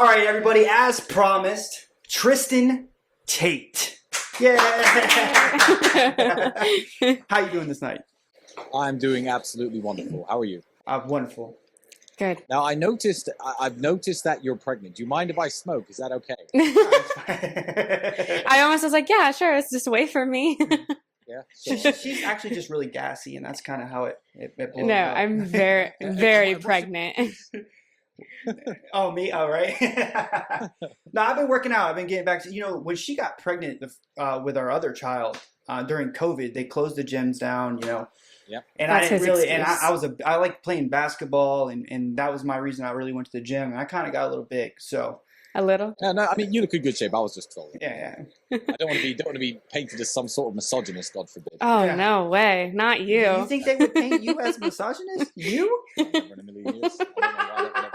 All right, everybody, as promised, Tristan Tate. Yeah. How you doing this night? I'm doing absolutely wonderful. How are you? Wonderful. Good. Now, I've noticed that you're pregnant. Do you mind if I smoke? Is that okay? I almost was like, yeah, sure. It's just wait for me. Yeah. She's actually just really gassy, and that's kind of how it blows No, up. I'm very pregnant. Oh, me? All right. No, I've been working out. I've been getting back to, when she got pregnant with our other child during COVID, they closed the gyms down, Yep. And That's I didn't his really, excuse. and I like playing basketball, and that was my reason I really went to the gym. And I kind of got a little big, so A little. No, I mean, you look in good shape. I was just trolling. yeah. I don't want to be painted as some sort of misogynist, God forbid. Oh, Yeah. no way. Not you. You think they would paint you as misogynist? You? Never in a million years. I don't know why that would ever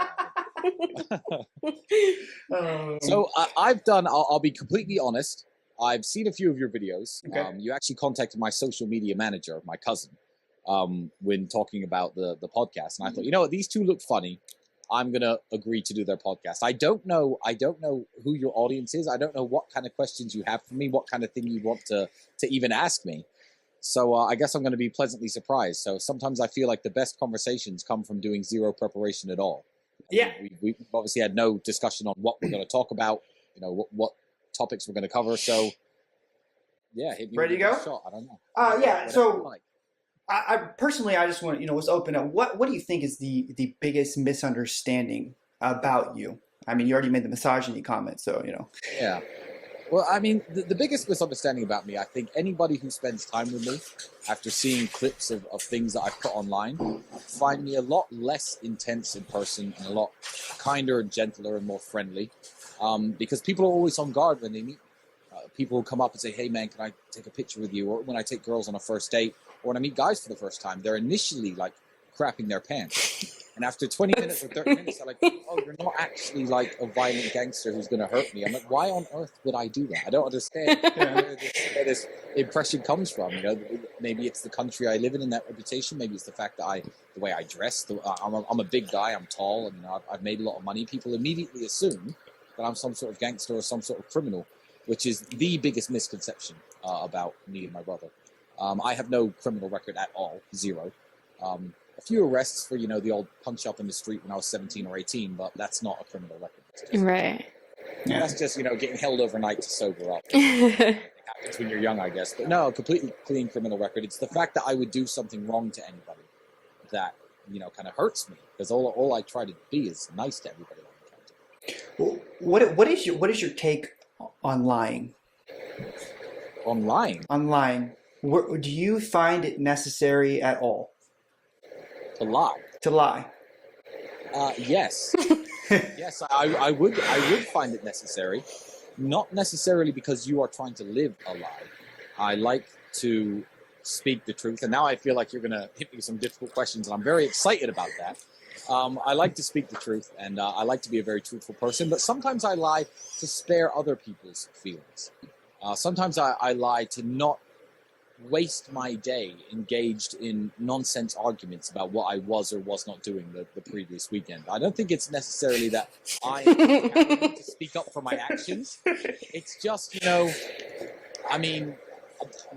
happen. So I'll be completely honest. I've seen a few of your videos. Okay. You actually contacted my social media manager, my cousin, when talking about the podcast. And I thought, you know what, these two look funny. I'm going to agree to do their podcast. I don't know who your audience is. I don't know what kind of questions you have for me, what kind of thing you want to even ask me. So I guess I'm going to be pleasantly surprised. So sometimes I feel like the best conversations come from doing zero preparation at all. Yeah. We obviously had no discussion on what we're going to talk about, what topics we're going to cover. So yeah, hit me Ready with to a go? shot. I don't know. Yeah. Whatever So you like. I personally, I just want let's open up. What do you think is the biggest misunderstanding about you? I mean, you already made the misogyny comment, so Yeah. Well, I mean, the biggest misunderstanding about me, I think anybody who spends time with me after seeing clips of things that I've put online find me a lot less intense in person and a lot kinder and gentler and more friendly. Because people are always on guard when they meet me. People will come up and say, hey, man, can I take a picture with you? Or when I take girls on a first date, or when I meet guys for the first time, they're initially like crapping their pants. And after 20 minutes or 30 minutes, they're like, oh, you're not actually like a violent gangster who's going to hurt me. I'm like, why on earth would I do that? I don't understand where this impression comes from. Maybe it's the country I live in and that reputation. Maybe it's the fact that the way I dress. I'm a big guy. I'm tall. And I've made a lot of money. People immediately assume that I'm some sort of gangster or some sort of criminal, which is the biggest misconception about me and my brother. I have no criminal record at all, zero. A few arrests for, the old punch up in the street when I was 17 or 18, but that's not a criminal record. Right. That's just, getting held overnight to sober up. It happens when you're young, I guess. But no, a completely clean criminal record. It's the fact that I would do something wrong to anybody that, kind of hurts me. Because all I try to be is nice to everybody I encounter. Well, what is your take on lying? On lying? On lying. Do you find it necessary at all To lie? to lie? Yes. Yes, I would find it necessary. Not necessarily because you are trying to live a lie. I like to speak the truth. And now I feel like you're going to hit me with some difficult questions, and I'm very excited about that. I like to speak the truth, and I like to be a very truthful person. But sometimes I lie to spare other people's feelings. Sometimes I lie to not waste my day engaged in nonsense arguments about what I was or was not doing the previous weekend. I don't think it's necessarily that I need to speak up for my actions. It's just, I mean,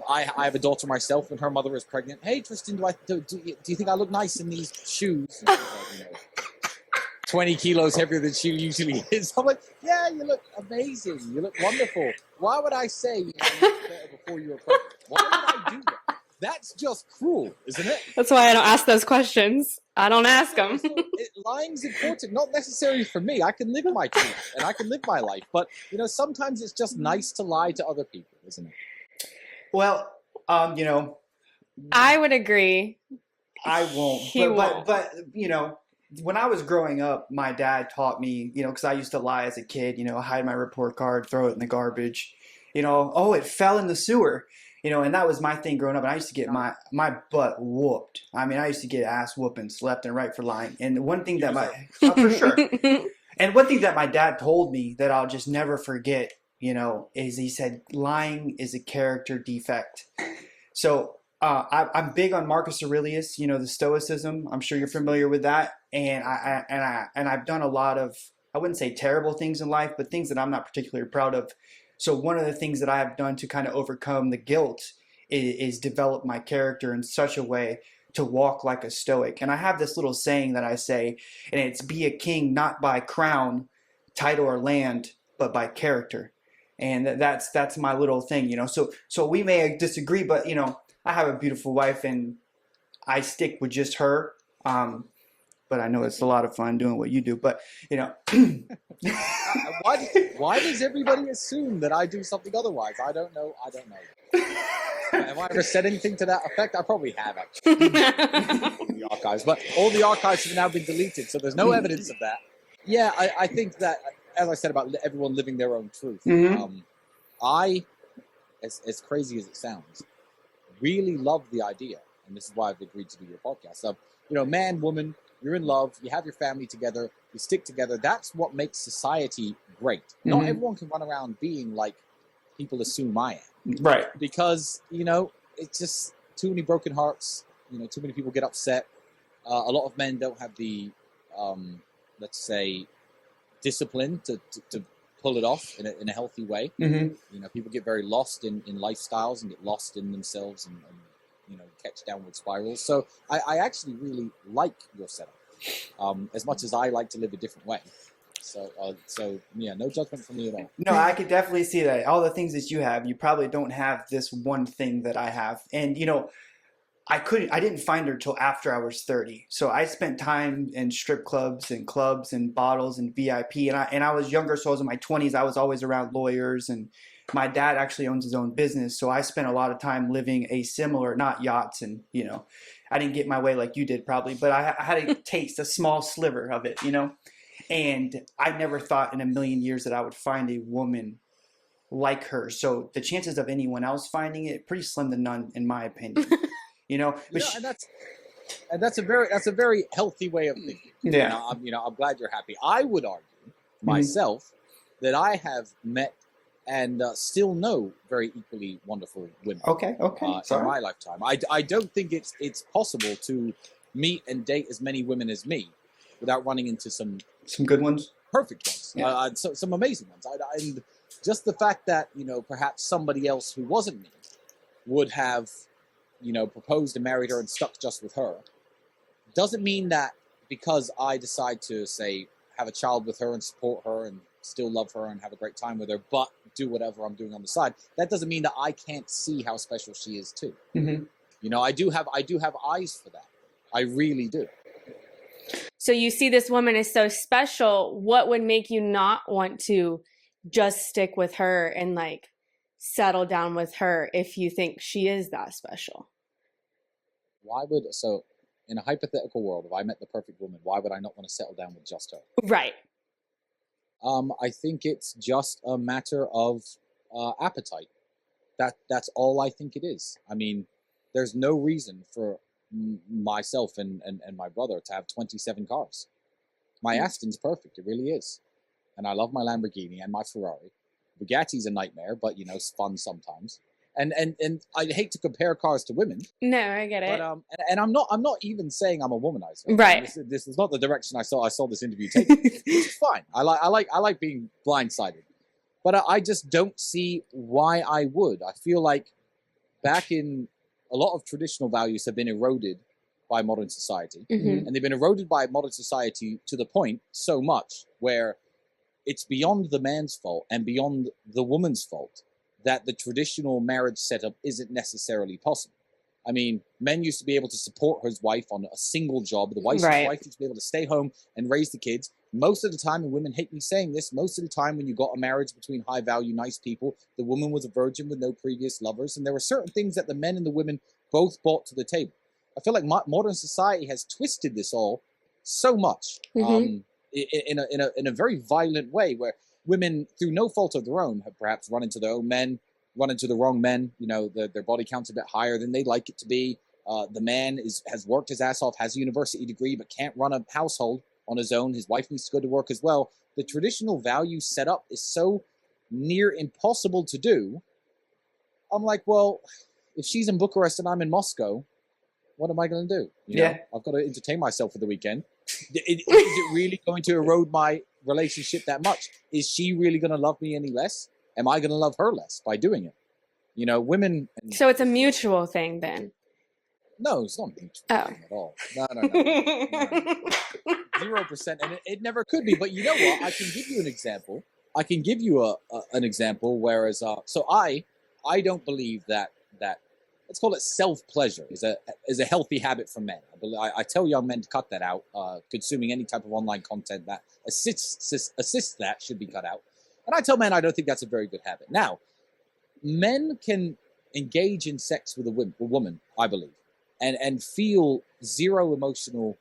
I have a daughter myself, and her mother is pregnant. Hey, Tristan, do you think I look nice in these shoes? And she's like, 20 kilos heavier than she usually is. I'm like, yeah, you look amazing. You look wonderful. Why would I say you look better before you were pregnant? Why would I do that? That's just cruel, isn't it? That's why I don't ask those questions. I don't ask them. Lying's important, not necessarily for me. I can live my truth and I can live my life. But, sometimes it's just nice to lie to other people, isn't it? Well, I would agree. I won't. He won't. But when I was growing up, my dad taught me, because I used to lie as a kid, hide my report card, throw it in the garbage, oh, it fell in the sewer, and that was my thing growing up. And I used to get my butt whooped. I mean, I used to get ass whoopings left and right for lying. And one thing that for sure. And one thing that my dad told me that I'll just never forget, is he said, lying is a character defect. So I'm big on Marcus Aurelius, the Stoicism. I'm sure you're familiar with that, and I've done a lot of I wouldn't say terrible things in life, but things that I'm not particularly proud of. So one of the things that I have done to kind of overcome the guilt is develop my character in such a way to walk like a stoic. And I have this little saying that I say, and it's be a king not by crown, title, or land, but by character. And that's my little thing, you know. So we may disagree, but you know, I have a beautiful wife, and I stick with just her. But I know it's a lot of fun doing what you do. But you know, why does everybody assume that I do something otherwise? I don't know. Have I ever said anything to that effect? I probably have, actually. In the archives, but all the archives have now been deleted, so there's no evidence of that. Yeah, I think that, as I said about everyone living their own truth, I, as crazy as it sounds, really love the idea, and this is why I've agreed to do your podcast, of, you know, man, woman, you're in love, you have your family together, you stick together. That's what makes society great. Not everyone can run around being like people assume I am. right. Because, you know, it's just too many broken hearts. You know, too many people get upset. A lot of men don't have the, let's say, discipline to pull it off in a healthy way. You know, people get very lost in lifestyles and get lost in themselves and you know, catch downward spirals. So I actually really like your setup, as much as I like to live a different way. So yeah, no judgment from me at all. No, I could definitely see that. All the things that you have, you probably don't have this one thing that I have. And you know, I didn't find her till after I was 30. So I spent time in strip clubs and bottles and VIP. And I was younger, so I was in my 20s. I was always around lawyers, and my dad actually owns his own business. So I spent a lot of time living a similar, not yachts, and you know, I didn't get my way like you did probably, but I had a taste, a small sliver of it, you know. And I never thought in a million years that I would find a woman like her. So the chances of anyone else finding it pretty slim to none, in my opinion. You know, but and that's a very healthy way of thinking. Yeah. I'm glad you're happy. I would argue myself that I have met and still know very equally wonderful women. Okay. In my lifetime, I don't think it's possible to meet and date as many women as me without running into some good ones, perfect ones, yeah. Some amazing ones. And just the fact that, you know, perhaps somebody else who wasn't me would have, you know, proposed and married her and stuck just with her, doesn't mean that because I decide to, say, have a child with her and support her and still love her and have a great time with her, but do whatever I'm doing on the side, that doesn't mean that I can't see how special she is too. You know, I do have eyes for that. I really do. So you see this woman is so special. What would make you not want to just stick with her and like settle down with her if you think she is that special? So in a hypothetical world, if I met the perfect woman, why would I not want to settle down with just her? Right. I think it's just a matter of appetite. That's all I think it is. I mean, there's no reason for myself and my brother to have 27 cars. My Aston's perfect. It really is. And I love my Lamborghini and my Ferrari. Bugatti's a nightmare, but, you know, it's fun sometimes. And I hate to compare cars to women. No, I get it. But and I'm not even saying I'm a womanizer. Right. This is not the direction I saw this interview taking. Which is fine. I like being blindsided. But I just don't see why I would. I feel like back in a lot of traditional values have been eroded by modern society. And they've been eroded by modern society to the point so much where it's beyond the man's fault and beyond the woman's fault that the traditional marriage setup isn't necessarily possible. I mean, men used to be able to support his wife on a single job. The wife used to be able to stay home and raise the kids. Most of the time, and women hate me saying this, most of the time when you got a marriage between high-value, nice people, the woman was a virgin with no previous lovers, and there were certain things that the men and the women both brought to the table. I feel like modern society has twisted this all so much in a very violent way, where women, through no fault of their own, have perhaps run into their own men, run into the wrong men. You know, their body count's a bit higher than they'd like it to be. The man has worked his ass off, has a university degree, but can't run a household on his own. His wife needs to go to work as well. The traditional value setup is so near impossible to do. I'm like, well, if she's in Bucharest and I'm in Moscow, what am I going to do? You know, I've got to entertain myself for the weekend. Is it really going to erode relationship that much. Is she really going to love me any less? Am I going to love her less by doing it? You know, women. So it's a mutual thing then. No, it's not a mutual thing at all. No. 0%, and it never could be. But you know what? I can give you an example. I can give you an example. Whereas, so I don't believe that let's call it self-pleasure is a healthy habit for men. I tell young men to cut that out. Consuming any type of online content that assists that should be cut out. And I tell men I don't think that's a very good habit. Now, men can engage in sex with a woman, I believe, and feel zero emotions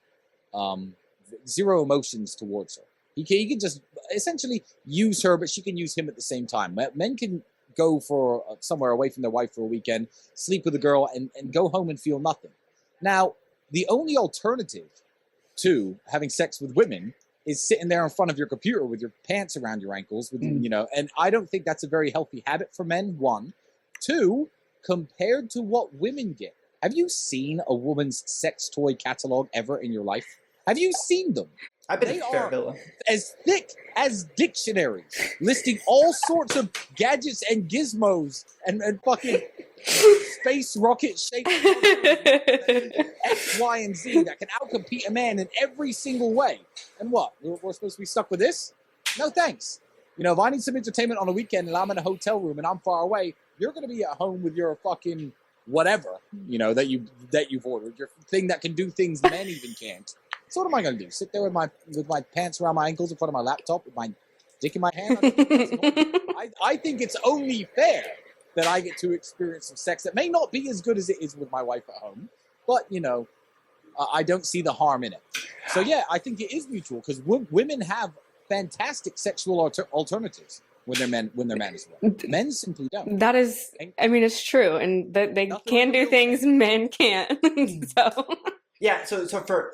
towards her. He can just essentially use her, but she can use him at the same time. Men can go for somewhere away from their wife for a weekend, sleep with a girl, and go home and feel nothing. Now, the only alternative to having sex with women is sitting there in front of your computer with your pants around your ankles, and I don't think that's a very healthy habit for men, one. Two, compared to what women get. Have you seen a woman's sex toy catalog ever in your life? Have you seen them? I've been They to are Fairvilla. as thick as dictionaries, listing all sorts of gadgets and gizmos and fucking space rocket shaped X, Y, and Z that can outcompete a man in every single way. And what? We're supposed to be stuck with this? No thanks. You know, if I need some entertainment on a weekend and I'm in a hotel room and I'm far away, you're going to be at home with your fucking whatever, you know, that you've ordered, your thing that can do things men even can't. So what am I going to do? Sit there with my pants around my ankles in front of my laptop with my dick in my hand? I think it's only fair that I get to experience some sex that may not be as good as it is with my wife at home, but you know, I don't see the harm in it. So yeah, I think it is mutual because women have fantastic sexual alternatives when they're men as well. Men simply don't. That is, I mean, it's true, and they can do things men can't. So. Yeah, so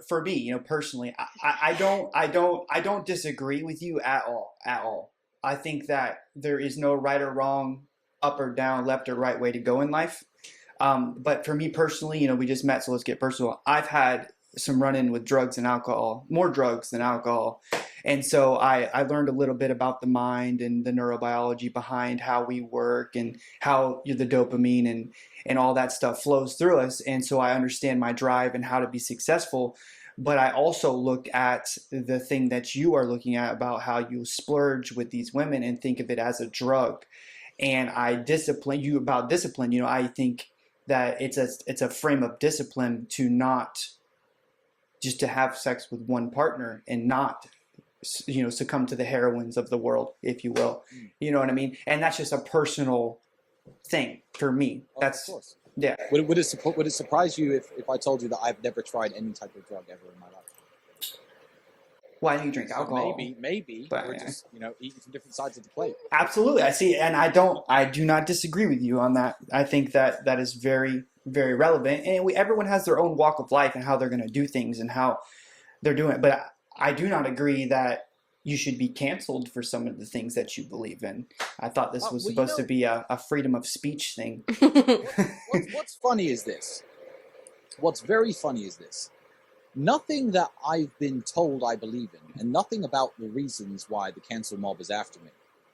for me, you know, personally, I don't disagree with you at all. I think that there is no right or wrong, up or down, left or right way to go in life. But for me personally, you know, we just met, so let's get personal. I've had some run-in with drugs and alcohol, more drugs than alcohol. And so I learned a little bit about the mind and the neurobiology behind how we work and how the dopamine and all that stuff flows through us. And so I understand my drive and how to be successful. But I also look at the thing that you are looking at about how you splurge with these women and think of it as a drug. And I discipline you about discipline. You know, I think that it's a frame of discipline to not just to have sex with one partner and not, you know, succumb to the heroines of the world, if you will. You know what I mean? And that's just a personal thing for me. That's, of course. Yeah. Would it surprise you if I told you that I've never tried any type of drug ever in my life? Well, I know you drink alcohol. Maybe. But, we're just, you know, eating from different sides of the plate. Absolutely. I see. And I do not disagree with you on that. I think that is very, very relevant. And everyone has their own walk of life and how they're going to do things and how they're doing it. But I do not agree that you should be canceled for some of the things that you believe in. I thought this was supposed to be a freedom of speech thing. What's funny is this. What's very funny is this. Nothing that I've been told I believe in, and nothing about the reasons why the cancel mob is after me,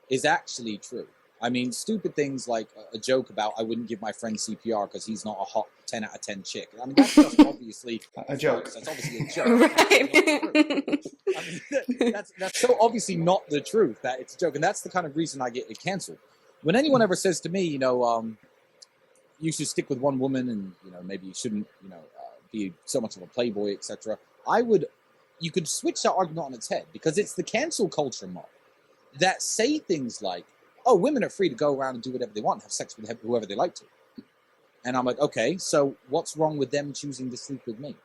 is actually true. I mean, stupid things like a joke about I wouldn't give my friend CPR because he's not a hot 10 out of 10 chick. I mean, that's just obviously a joke. That's obviously a joke. Right. I mean, that's so obviously not the truth that it's a joke, and that's the kind of reason I get it canceled. When anyone ever says to me, you know, you should stick with one woman, and you know, maybe you shouldn't, you know, be so much of a playboy, etc. You could switch that argument on its head because it's the cancel culture mob that say things like, oh, women are free to go around and do whatever they want, have sex with whoever they like to. And I'm like, okay, so what's wrong with them choosing to sleep with me?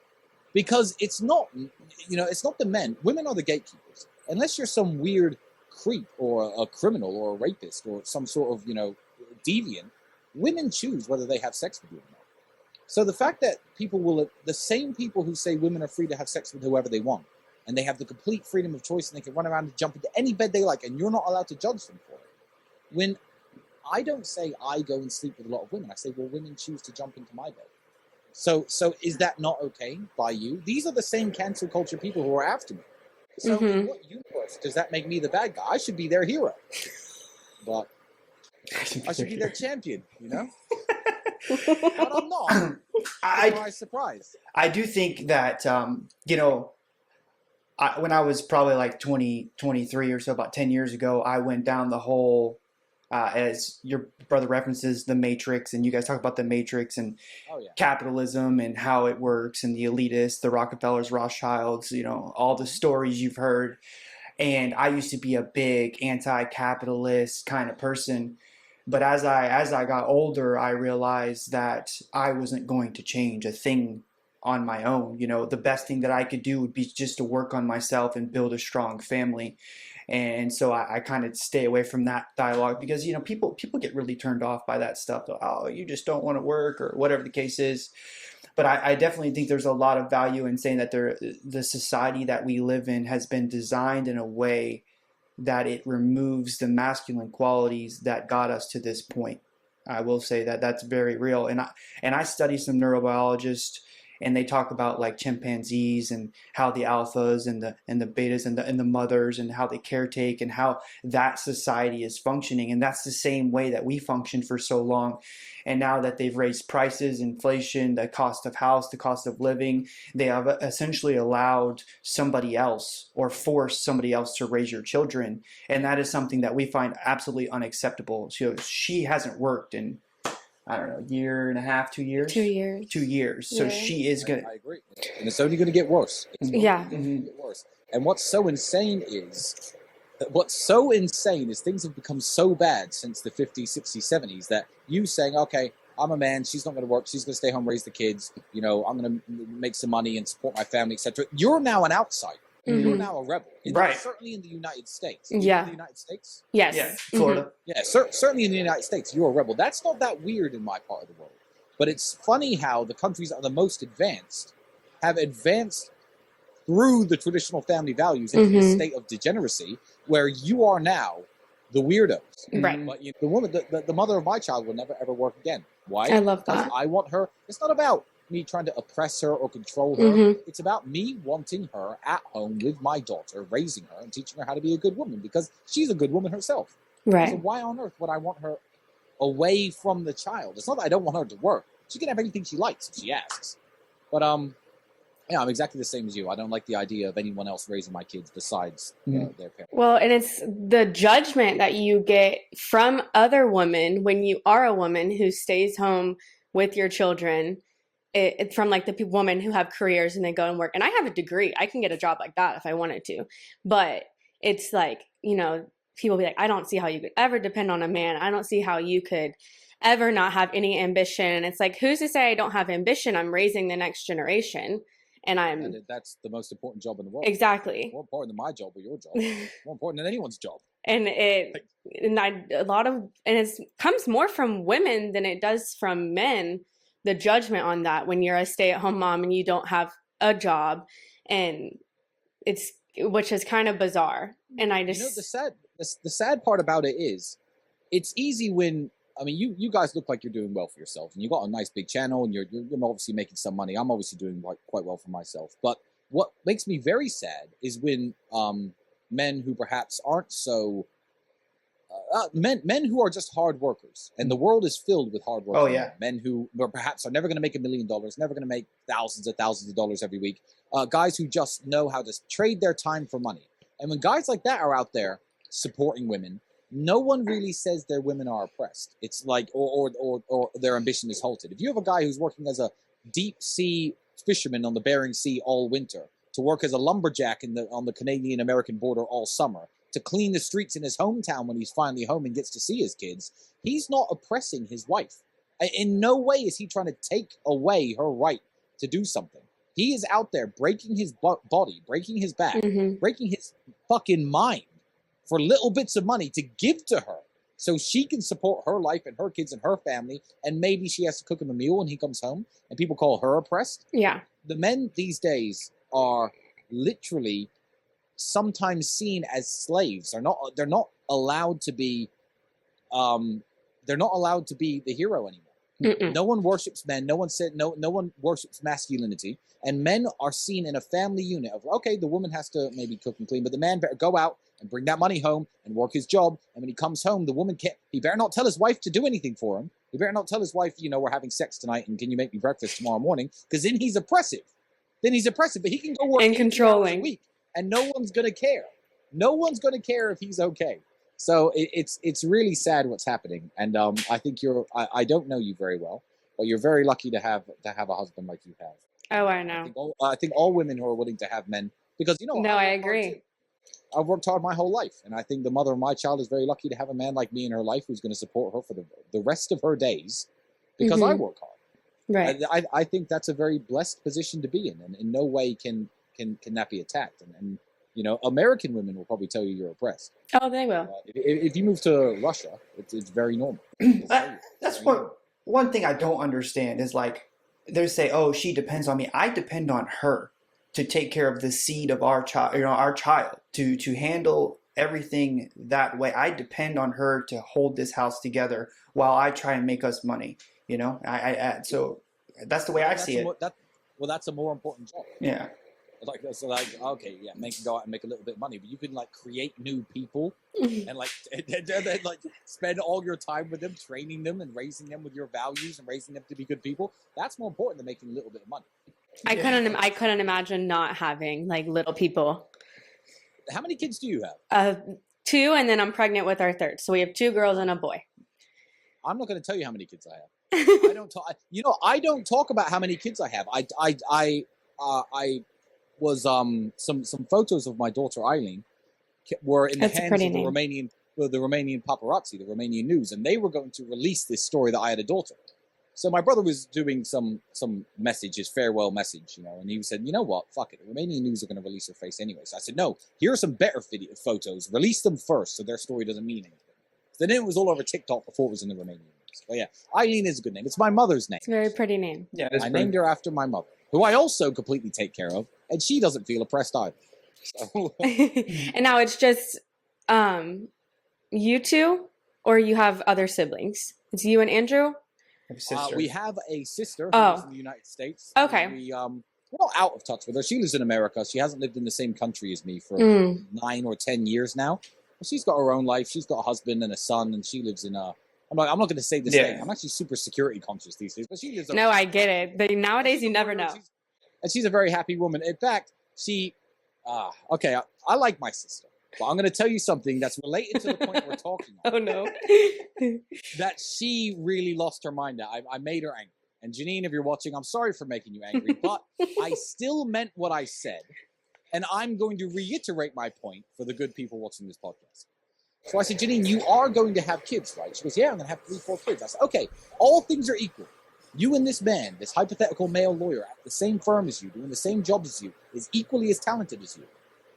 Because it's not, you know, it's not the men. Women are the gatekeepers. Unless you're some weird creep or a criminal or a rapist or some sort of, you know, deviant, women choose whether they have sex with you or not. So the fact that the same people who say women are free to have sex with whoever they want, and they have the complete freedom of choice and they can run around and jump into any bed they like, and you're not allowed to judge them for it. When I don't say I go and sleep with a lot of women, I say, well, women choose to jump into my bed. So is that not okay by you? These are the same cancel culture people who are after me. So in what universe does that make me the bad guy? I should be their hero. But I should be their champion, you know? But I'm not. Surprise. I do think that, you know, when I was probably like 20, 23 or so, about 10 years ago, I went down the whole, as your brother references, the Matrix, and you guys talk about the Matrix and capitalism and how it works, and the elitists, the Rockefellers, Rothschilds, you know, all the stories you've heard. And I used to be a big anti-capitalist kind of person. But as I got older, I realized that I wasn't going to change a thing on my own. You know, the best thing that I could do would be just to work on myself and build a strong family. And so I kind of stay away from that dialogue because, you know, people get really turned off by that stuff. Oh, you just don't want to work or whatever the case is. But I definitely think there's a lot of value in saying that the society that we live in has been designed in a way that it removes the masculine qualities that got us to this point. I will say that that's very real. And I study some neurobiologists, and they talk about like chimpanzees and how the alphas and the betas and the mothers and how they caretake and how that society is functioning. And that's the same way that we functioned for so long. And now that they've raised prices, inflation, the cost of house, the cost of living, they have essentially allowed somebody else or forced somebody else to raise your children. And that is something that we find absolutely unacceptable. So she hasn't worked in, I don't know, year and a half, 2 years? 2 years. 2 years. So she is going to... I agree. And it's only going to get worse. It's only Yeah. going to get worse. And what's so insane is things have become so bad since the 50s, 60s, 70s that you saying, okay, I'm a man, she's not going to work, she's going to stay home, raise the kids, you know, I'm going to make some money and support my family, etc. You're now an outsider. You're now a rebel. Right. Certainly in the United States. Yeah. In the United States? Yes. Yeah, Florida. Yeah, certainly in the United States, you're a rebel. That's not that weird in my part of the world. But it's funny how the countries that are the most advanced have advanced through the traditional family values into a state of degeneracy where you are now the weirdos. Right. But the woman, the mother of my child will never, ever work again. Why? I love that. Because I want her. It's not about me trying to oppress her or control her. It's about me wanting her at home with my daughter, raising her and teaching her how to be a good woman because she's a good woman herself. Right. So why on earth would I want her away from the child? It's not that I don't want her to work. She can have anything she likes if she asks. But yeah, I'm exactly the same as you. I don't like the idea of anyone else raising my kids besides their parents. Well, and it's the judgment that you get from other women when you are a woman who stays home with your children. It's from like the women who have careers and they go and work. And I have a degree. I can get a job like that if I wanted to. But it's like, you know, people be like, I don't see how you could ever depend on a man. I don't see how you could ever not have any ambition. And it's like, who's to say I don't have ambition? I'm raising the next generation. And that's the most important job in the world. Exactly. More important than my job or your job. More important than anyone's job. And it comes more from women than it does from men. The judgment on that when you're a stay-at-home mom and you don't have a job, and which is kind of bizarre. And I just, you know, the sad part about it is, it's easy when. I mean, you guys look like you're doing well for yourselves, and you got a nice big channel, and you're obviously making some money. I'm obviously doing quite well for myself. But what makes me very sad is when men who perhaps aren't so men who are just hard workers, and the world is filled with hard workers. Oh yeah, men who perhaps are never going to make $1 million, never going to make thousands of dollars every week. Guys who just know how to trade their time for money. And when guys like that are out there supporting women, no one really says their women are oppressed. It's like, or their ambition is halted. If you have a guy who's working as a deep sea fisherman on the Bering Sea all winter, to work as a lumberjack on the Canadian-American border all summer, to clean the streets in his hometown when he's finally home and gets to see his kids, he's not oppressing his wife. In no way is he trying to take away her right to do something. He is out there breaking his body, breaking his back, breaking his fucking mind for little bits of money to give to her so she can support her life and her kids and her family, and maybe she has to cook him a meal when he comes home, and people call her oppressed. Yeah. The men these days are literally sometimes seen as slaves. They're not allowed to be the hero anymore. Mm-mm. No one worships men. No one said no one worships masculinity. And men are seen in a family unit of, okay, the woman has to maybe cook and clean, but the man better go out and bring that money home and work his job. And when he comes home, the woman can't, he better not tell his wife to do anything for him. He better not tell his wife, we're having sex tonight and can you make me breakfast tomorrow morning? Because then he's oppressive. But he can go work And 80 hours controlling. a week and no one's going to care. No one's going to care if he's okay. So it's really sad what's happening. And I think I don't know you very well, but you're very lucky to have a husband like you have. Oh, I know. I think all women who are willing to have men, because No, I agree. I've worked hard my whole life, and I think the mother of my child is very lucky to have a man like me in her life who's going to support her for the rest of her days, because I work hard. Right. I think that's a very blessed position to be in, and in no way can that be attacked. And American women will probably tell you you're oppressed. Oh, they will. If you move to Russia, it's very normal. That's one thing I don't understand is like they say, oh, she depends on me. I depend on her to take care of the seed of our child, to handle everything that way. I depend on her to hold this house together while I try and make us money. So that's the way I see it. That's a more important job. Yeah. Okay, yeah, men can go out and make a little bit of money, but you can create new people and spend all your time with them, training them and raising them with your values and raising them to be good people. That's more important than making a little bit of money. I couldn't imagine not having little people. How many kids do you have? 2, and then I'm pregnant with our third. So we have 2 girls and a boy. I'm not going to tell you how many kids I have. I don't talk about how many kids I have. I was some photos of my daughter Eileen were in the hands of the Romanian paparazzi, the Romanian news, and they were going to release this story that I had a daughter. So my brother was doing some message, his farewell message, and he said, you know what, fuck it, the Romanian news are going to release her face anyway. So I said, no, here are some better photos, release them first so their story doesn't mean anything. So then it was all over TikTok before it was in the Romanian news. But yeah, Eileen is a good name. It's my mother's name. It's a very pretty name. Yeah, I named her after my mother, who I also completely take care of, and she doesn't feel oppressed either. So. And now it's just you 2, or you have other siblings? It's you and Andrew? We have a sister who lives in the United States. Okay. We're not out of touch with her. She lives in America. She hasn't lived in the same country as me for 9 or 10 years now. But she's got her own life. She's got a husband and a son, and she lives in I'm not going to say this thing. I'm actually super security conscious these days, but she lives. No, I get it. But nowadays, you never know. And she's a very happy woman. In fact, I like my sister, but I'm going to tell you something that's related to the point we're talking about. Oh no. That she really lost her mind. I made her angry. And Janine, if you're watching, I'm sorry for making you angry, but I still meant what I said. And I'm going to reiterate my point for the good people watching this podcast. So I said, Janine, you are going to have kids, right? She goes, yeah, I'm going to have 3, 4 kids. I said, okay, all things are equal. You and this man, this hypothetical male lawyer at the same firm as you, doing the same job as you, is equally as talented as you.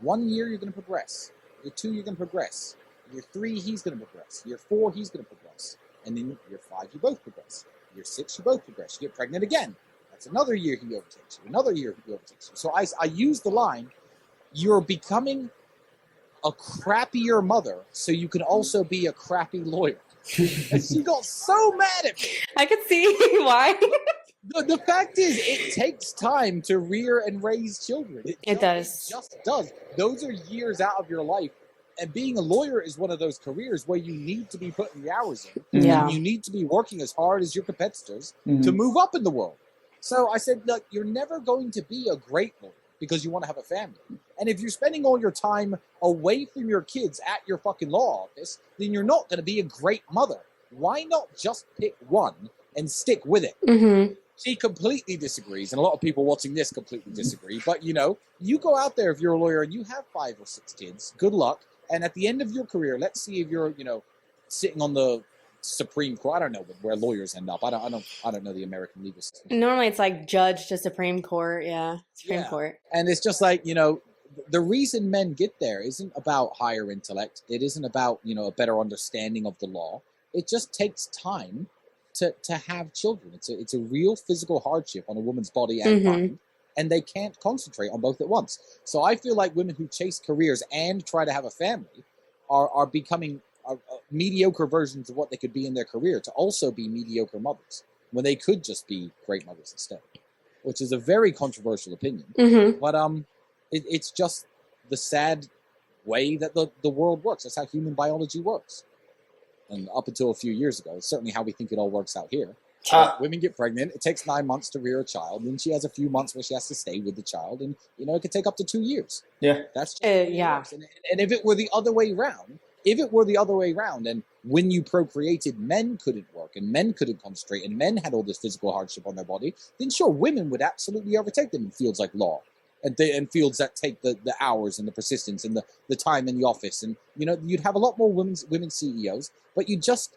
1 year, you're going to progress. Year 2, you're going to progress. Year 3, he's going to progress. Year 4, he's going to progress. And then year 5, you both progress. Year 6, you both progress. You get pregnant again. That's another year he overtakes you. Another year he overtakes you. So I use the line, you're becoming a crappier mother so you can also be a crappy lawyer. And she got so mad at me. I could see why. The fact is, it takes time to rear and raise children. It does. It just does. Those are years out of your life. And being a lawyer is one of those careers where you need to be putting the hours in. Yeah. And you need to be working as hard as your competitors to move up in the world. So I said, look, you're never going to be a great lawyer because you want to have a family. And if you're spending all your time away from your kids at your fucking law office, then you're not going to be a great mother. Why not just pick one and stick with it? Mm-hmm. She completely disagrees, and a lot of people watching this completely disagree. But, you go out there if you're a lawyer and you have 5 or 6 kids, good luck. And at the end of your career, let's see if you're, sitting on the Supreme Court. I don't know where lawyers end up. I don't know the American legal system. Normally it's like judge to Supreme Court. Yeah. Supreme Court. And it's just like, the reason men get there isn't about higher intellect. It isn't about, a better understanding of the law. It just takes time to have children. It's a real physical hardship on a woman's body and mind, and they can't concentrate on both at once. So I feel like women who chase careers and try to have a family are becoming mediocre versions of what they could be in their career to also be mediocre mothers. when they could just be great mothers instead, which is a very controversial opinion. Mm-hmm. But it's just the sad way that the world works. That's how human biology works. And up until a few years ago, it's certainly how we think it all works out here. Women get pregnant. It takes 9 months to rear a child. And then she has a few months where she has to stay with the child. And, it could take up to 2 years. Yeah. That's just the way it works. And if it were the other way around, and when you procreated, men couldn't work and men couldn't concentrate and men had all this physical hardship on their body, then sure, women would absolutely overtake them in fields like law. And fields that take the hours and the persistence and the time in the office. And, you'd have a lot more women CEOs, but you just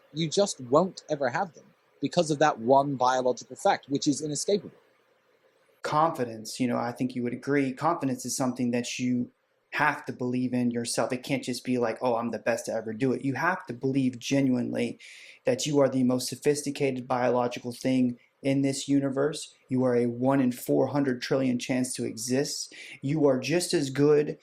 won't ever have them because of that one biological fact, which is inescapable. Confidence, I think you would agree. Confidence is something that you have to believe in yourself. It can't just be like, oh, I'm the best to ever do it. You have to believe genuinely that you are the most sophisticated biological thing in this universe. You are a 1 in 400 trillion chance to exist. You are just as good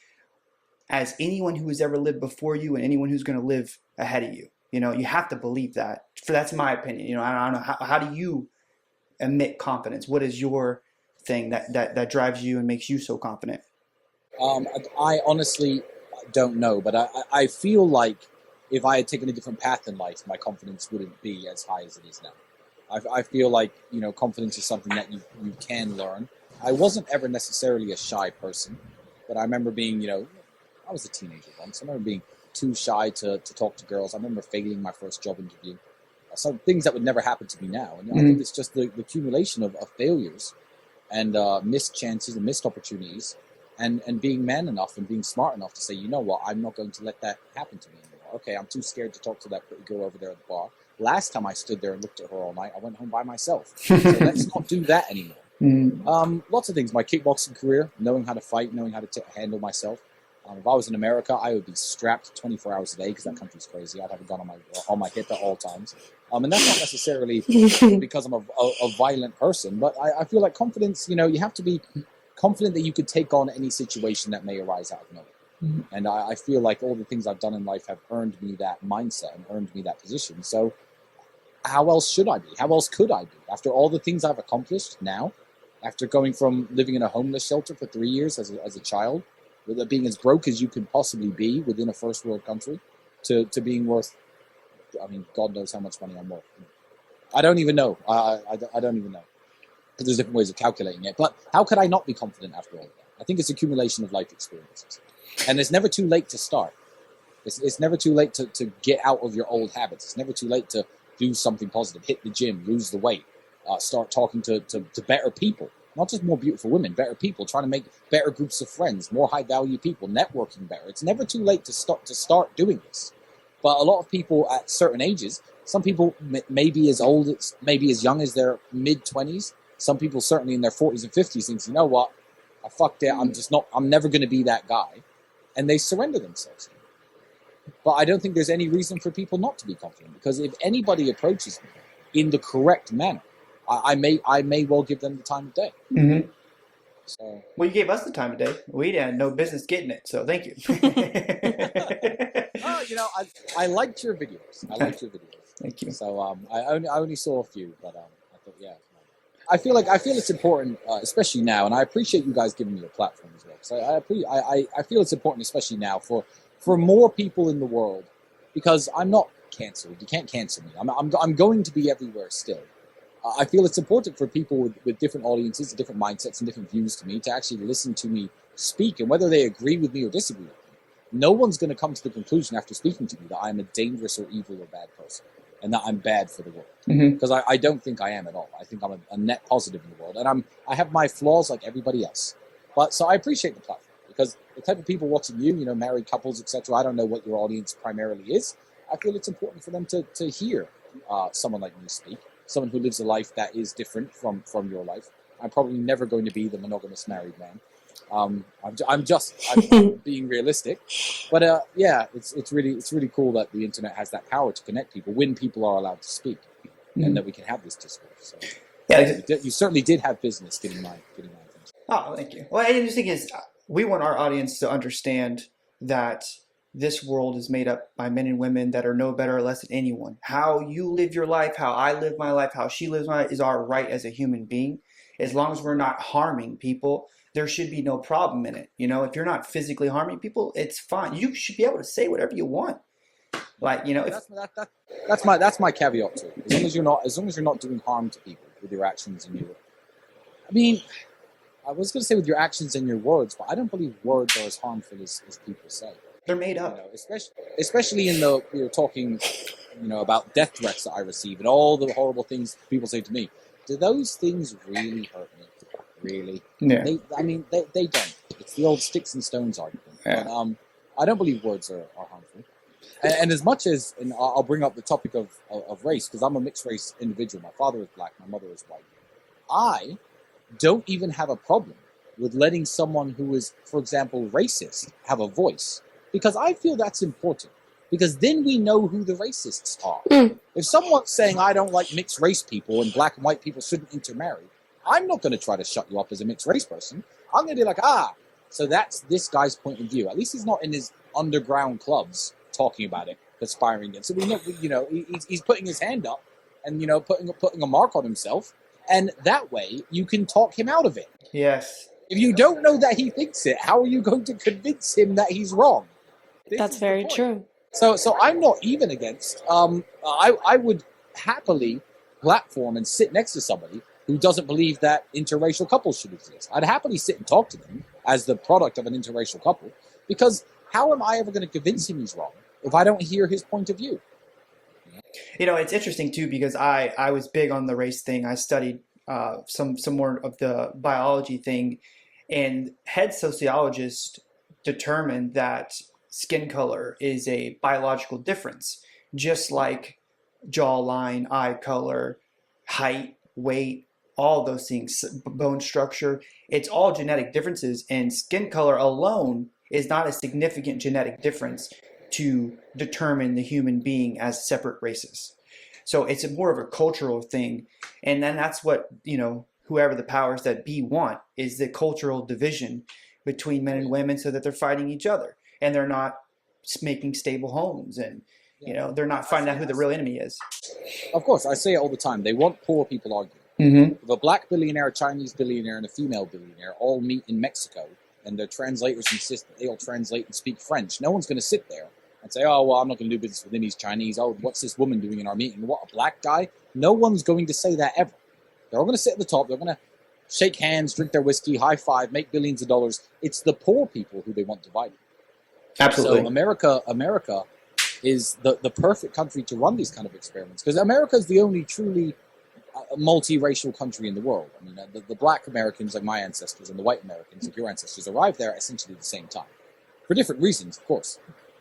as anyone who has ever lived before you and anyone who's going to live ahead of you. You have to believe that. That's my opinion. I don't know. How do you emit confidence? What is your thing that drives you and makes you so confident? I honestly don't know, but I feel like if I had taken a different path in life, my confidence wouldn't be as high as it is now. I feel like, confidence is something that you can learn. I wasn't ever necessarily a shy person, but I remember being, I was a teenager once. I remember being too shy to talk to girls. I remember failing my first job interview. Some things that would never happen to me now. And I think it's just the accumulation of failures and missed chances and missed opportunities and being man enough and being smart enough to say, you know what, I'm not going to let that happen to me anymore. Okay, I'm too scared to talk to that pretty girl over there at the bar. Last time I stood there and looked at her all night, I went home by myself. So let's not do that anymore. Lots of things. My kickboxing career, knowing how to fight, knowing how to handle myself. If I was in America, I would be strapped 24 hours a day because that country's crazy. I'd have a gun on my hip at all times. And that's not necessarily because I'm a violent person, but I feel like confidence, you have to be confident that you could take on any situation that may arise out of nowhere. And I feel like all the things I've done in life have earned me that mindset and earned me that position. So how else should I be? How else could I be? After all the things I've accomplished now, after going from living in a homeless shelter for 3 years as a child, with being as broke as you could possibly be within a first world country, to being worth, God knows how much money I'm worth. I don't even know. I don't even know. Because there's different ways of calculating it. But how could I not be confident after all of that? I think it's accumulation of life experiences. And it's never too late to start. It's never too late to get out of your old habits. It's never too late to do something positive, hit the gym, lose the weight, start talking to better people. Not just more beautiful women, better people, trying to make better groups of friends, more high-value people, networking better. It's never too late to start doing this. But a lot of people at certain ages, some people may be as old, maybe as young as their mid-20s. Some people certainly in their 40s and 50s think, you know what, I fucked it, I'm never going to be that guy. And they surrender themselves. But I don't think there's any reason for people not to be confident, because if anybody approaches me in the correct manner, I may well give them the time of day. Mm-hmm. So, well, you gave us the time of day. We had no business getting it, so thank you. I liked your videos. Thank you. So I only saw a few, but I thought, yeah. I feel it's important, especially now, and I appreciate you guys giving me a platform as well. So I feel it's important, especially now, for more people in the world, because I'm not cancelled. You can't cancel me. I'm going to be everywhere still. I feel it's important for people with different audiences, different mindsets, and different views to me to actually listen to me speak, and whether they agree with me or disagree with me, no one's going to come to the conclusion after speaking to me that I'm a dangerous or evil or bad person, and that I'm bad for the world. Because I don't think I am at all. I think I'm a net positive in the world, and I have my flaws like everybody else. But so I appreciate the platform, because the type of people watching you, married couples, etc. I don't know what your audience primarily is. I feel it's important for them to hear someone like me speak. Someone who lives a life that is different from your life. I'm probably never going to be the monogamous married man. I'm being realistic, but it's really cool that the internet has that power to connect people when people are allowed to speak, and that we can have this discourse. So, yeah, you certainly did have business getting my attention. Oh, thank you. Well, and the thing is, we want our audience to understand that this world is made up by men and women that are no better or less than anyone. How you live your life, how I live my life, how she lives my life is our right as a human being. As long as we're not harming people, there should be no problem in it. If you're not physically harming people, it's fine. You should be able to say whatever you want. Like, if that's my caveat to it. As long as you're not doing harm to people with your actions and your, I mean, I was going to say with your actions and your words, but I don't believe words are as harmful as people say. They're made up. Especially we were talking, about death threats that I receive and all the horrible things people say to me. Do those things really hurt me? Really? Yeah. They don't. It's the old sticks and stones argument. Yeah. But I don't believe words are harmful. And as much as, and I'll bring up the topic of race, because I'm a mixed race individual. My father is black, my mother is white. I don't even have a problem with letting someone who is, for example, racist have a voice, because I feel that's important, because then we know who the racists are. If someone's saying I don't like mixed race people and black and white people shouldn't intermarry, I'm not going to try to shut you up as a mixed race person. I'm going to be like, so that's this guy's point of view. At least he's not in his underground clubs talking about it, conspiring against it. We know, he's putting his hand up and, putting a mark on himself. And that way you can talk him out of it. Yes. If you don't know that he thinks it, how are you going to convince him that he's wrong? That's very true. So I'm not even against, I would happily platform and sit next to somebody who doesn't believe that interracial couples should exist. I'd happily sit and talk to them as the product of an interracial couple, because how am I ever going to convince him he's wrong if I don't hear his point of view? It's interesting too, because I was big on the race thing. I studied some more of the biology thing, and head sociologists determined that skin color is a biological difference, just like jawline, eye color, height, weight, all those things, bone structure. It's all genetic differences, and skin color alone is not a significant genetic difference to determine the human being as separate races. So it's more of a cultural thing. And then that's what, whoever the powers that be want, is the cultural division between men and women, so that they're fighting each other and they're not making stable homes, and they're not finding out who the real enemy is. Of course, I say it all the time. They want poor people arguing. Mm-hmm. If a black billionaire, a Chinese billionaire, and a female billionaire all meet in Mexico, and their translators insist that they all translate and speak French, no one's going to sit there and say, oh, well, I'm not going to do business with any Chinese. Oh, what's this woman doing in our meeting? What, a black guy? No one's going to say that ever. They're all going to sit at the top. They're going to shake hands, drink their whiskey, high five, make billions of dollars. It's the poor people who they want divided. Absolutely. So America is the perfect country to run these kind of experiments, because America is the only truly multiracial country in the world. I mean, the black Americans, like my ancestors, and the white Americans, like your ancestors, arrived there essentially at the same time, for different reasons, of course.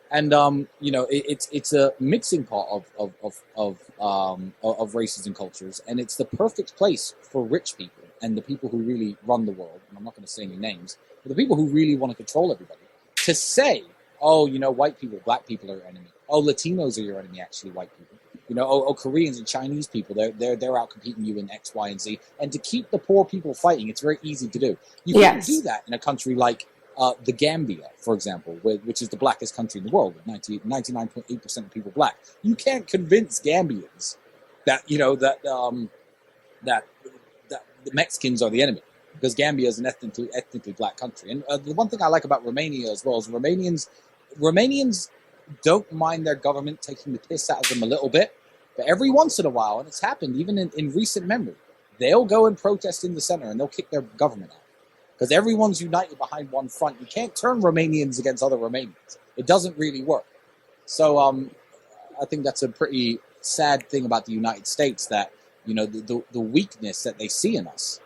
And it's a mixing pot of races and cultures, and it's the perfect place for rich people and the people who really run the world. And I'm not going to say any names, but the people who really want to control everybody, to say, oh, white people, black people are your enemy. Oh, Latinos are your enemy, actually, white people. Koreans and Chinese people, they're out competing you in X, Y, and Z. And to keep the poor people fighting, it's very easy to do. You can't do that in a country like the Gambia, for example, which is the blackest country in the world, with 99.8% of people black. You can't convince Gambians that that the Mexicans are the enemy, because Gambia is an ethnically black country. And the one thing I like about Romania as well is Romanians don't mind their government taking the piss out of them a little bit, but every once in a while, and it's happened even in recent memory, they'll go and protest in the center and they'll kick their government out, because everyone's united behind one front. You can't turn Romanians against other Romanians. It doesn't really work. So I think that's a pretty sad thing about the United States, that the weakness that they see in us,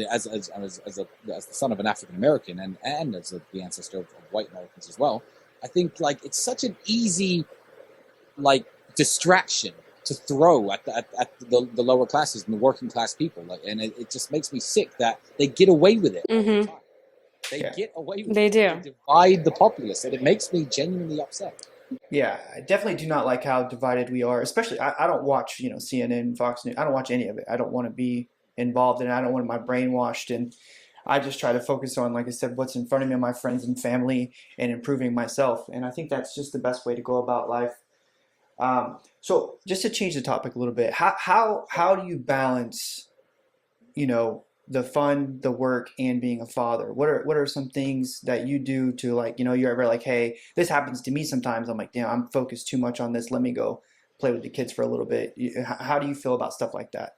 as the son of an African American and as the ancestor of white Americans as well. I think it's such an easy distraction to throw at the lower classes and the working class people, and it just makes me sick that they get away with it all the time. They get away with it. They divide the populace, and it makes me genuinely upset. Yeah, I definitely do not like how divided we are. Especially, I don't watch CNN, Fox News. I don't watch any of it. I don't want to be involved in it. I don't want my brainwashed. And I just try to focus on, like I said, what's in front of me, my friends and family, and improving myself. And I think that's just the best way to go about life. So just to change the topic a little bit, how do you balance, the fun, the work, and being a father? What are some things that you do to, like, you're ever like, hey, this happens to me sometimes. I'm like, damn, I'm focused too much on this. Let me go play with the kids for a little bit. How do you feel about stuff like that?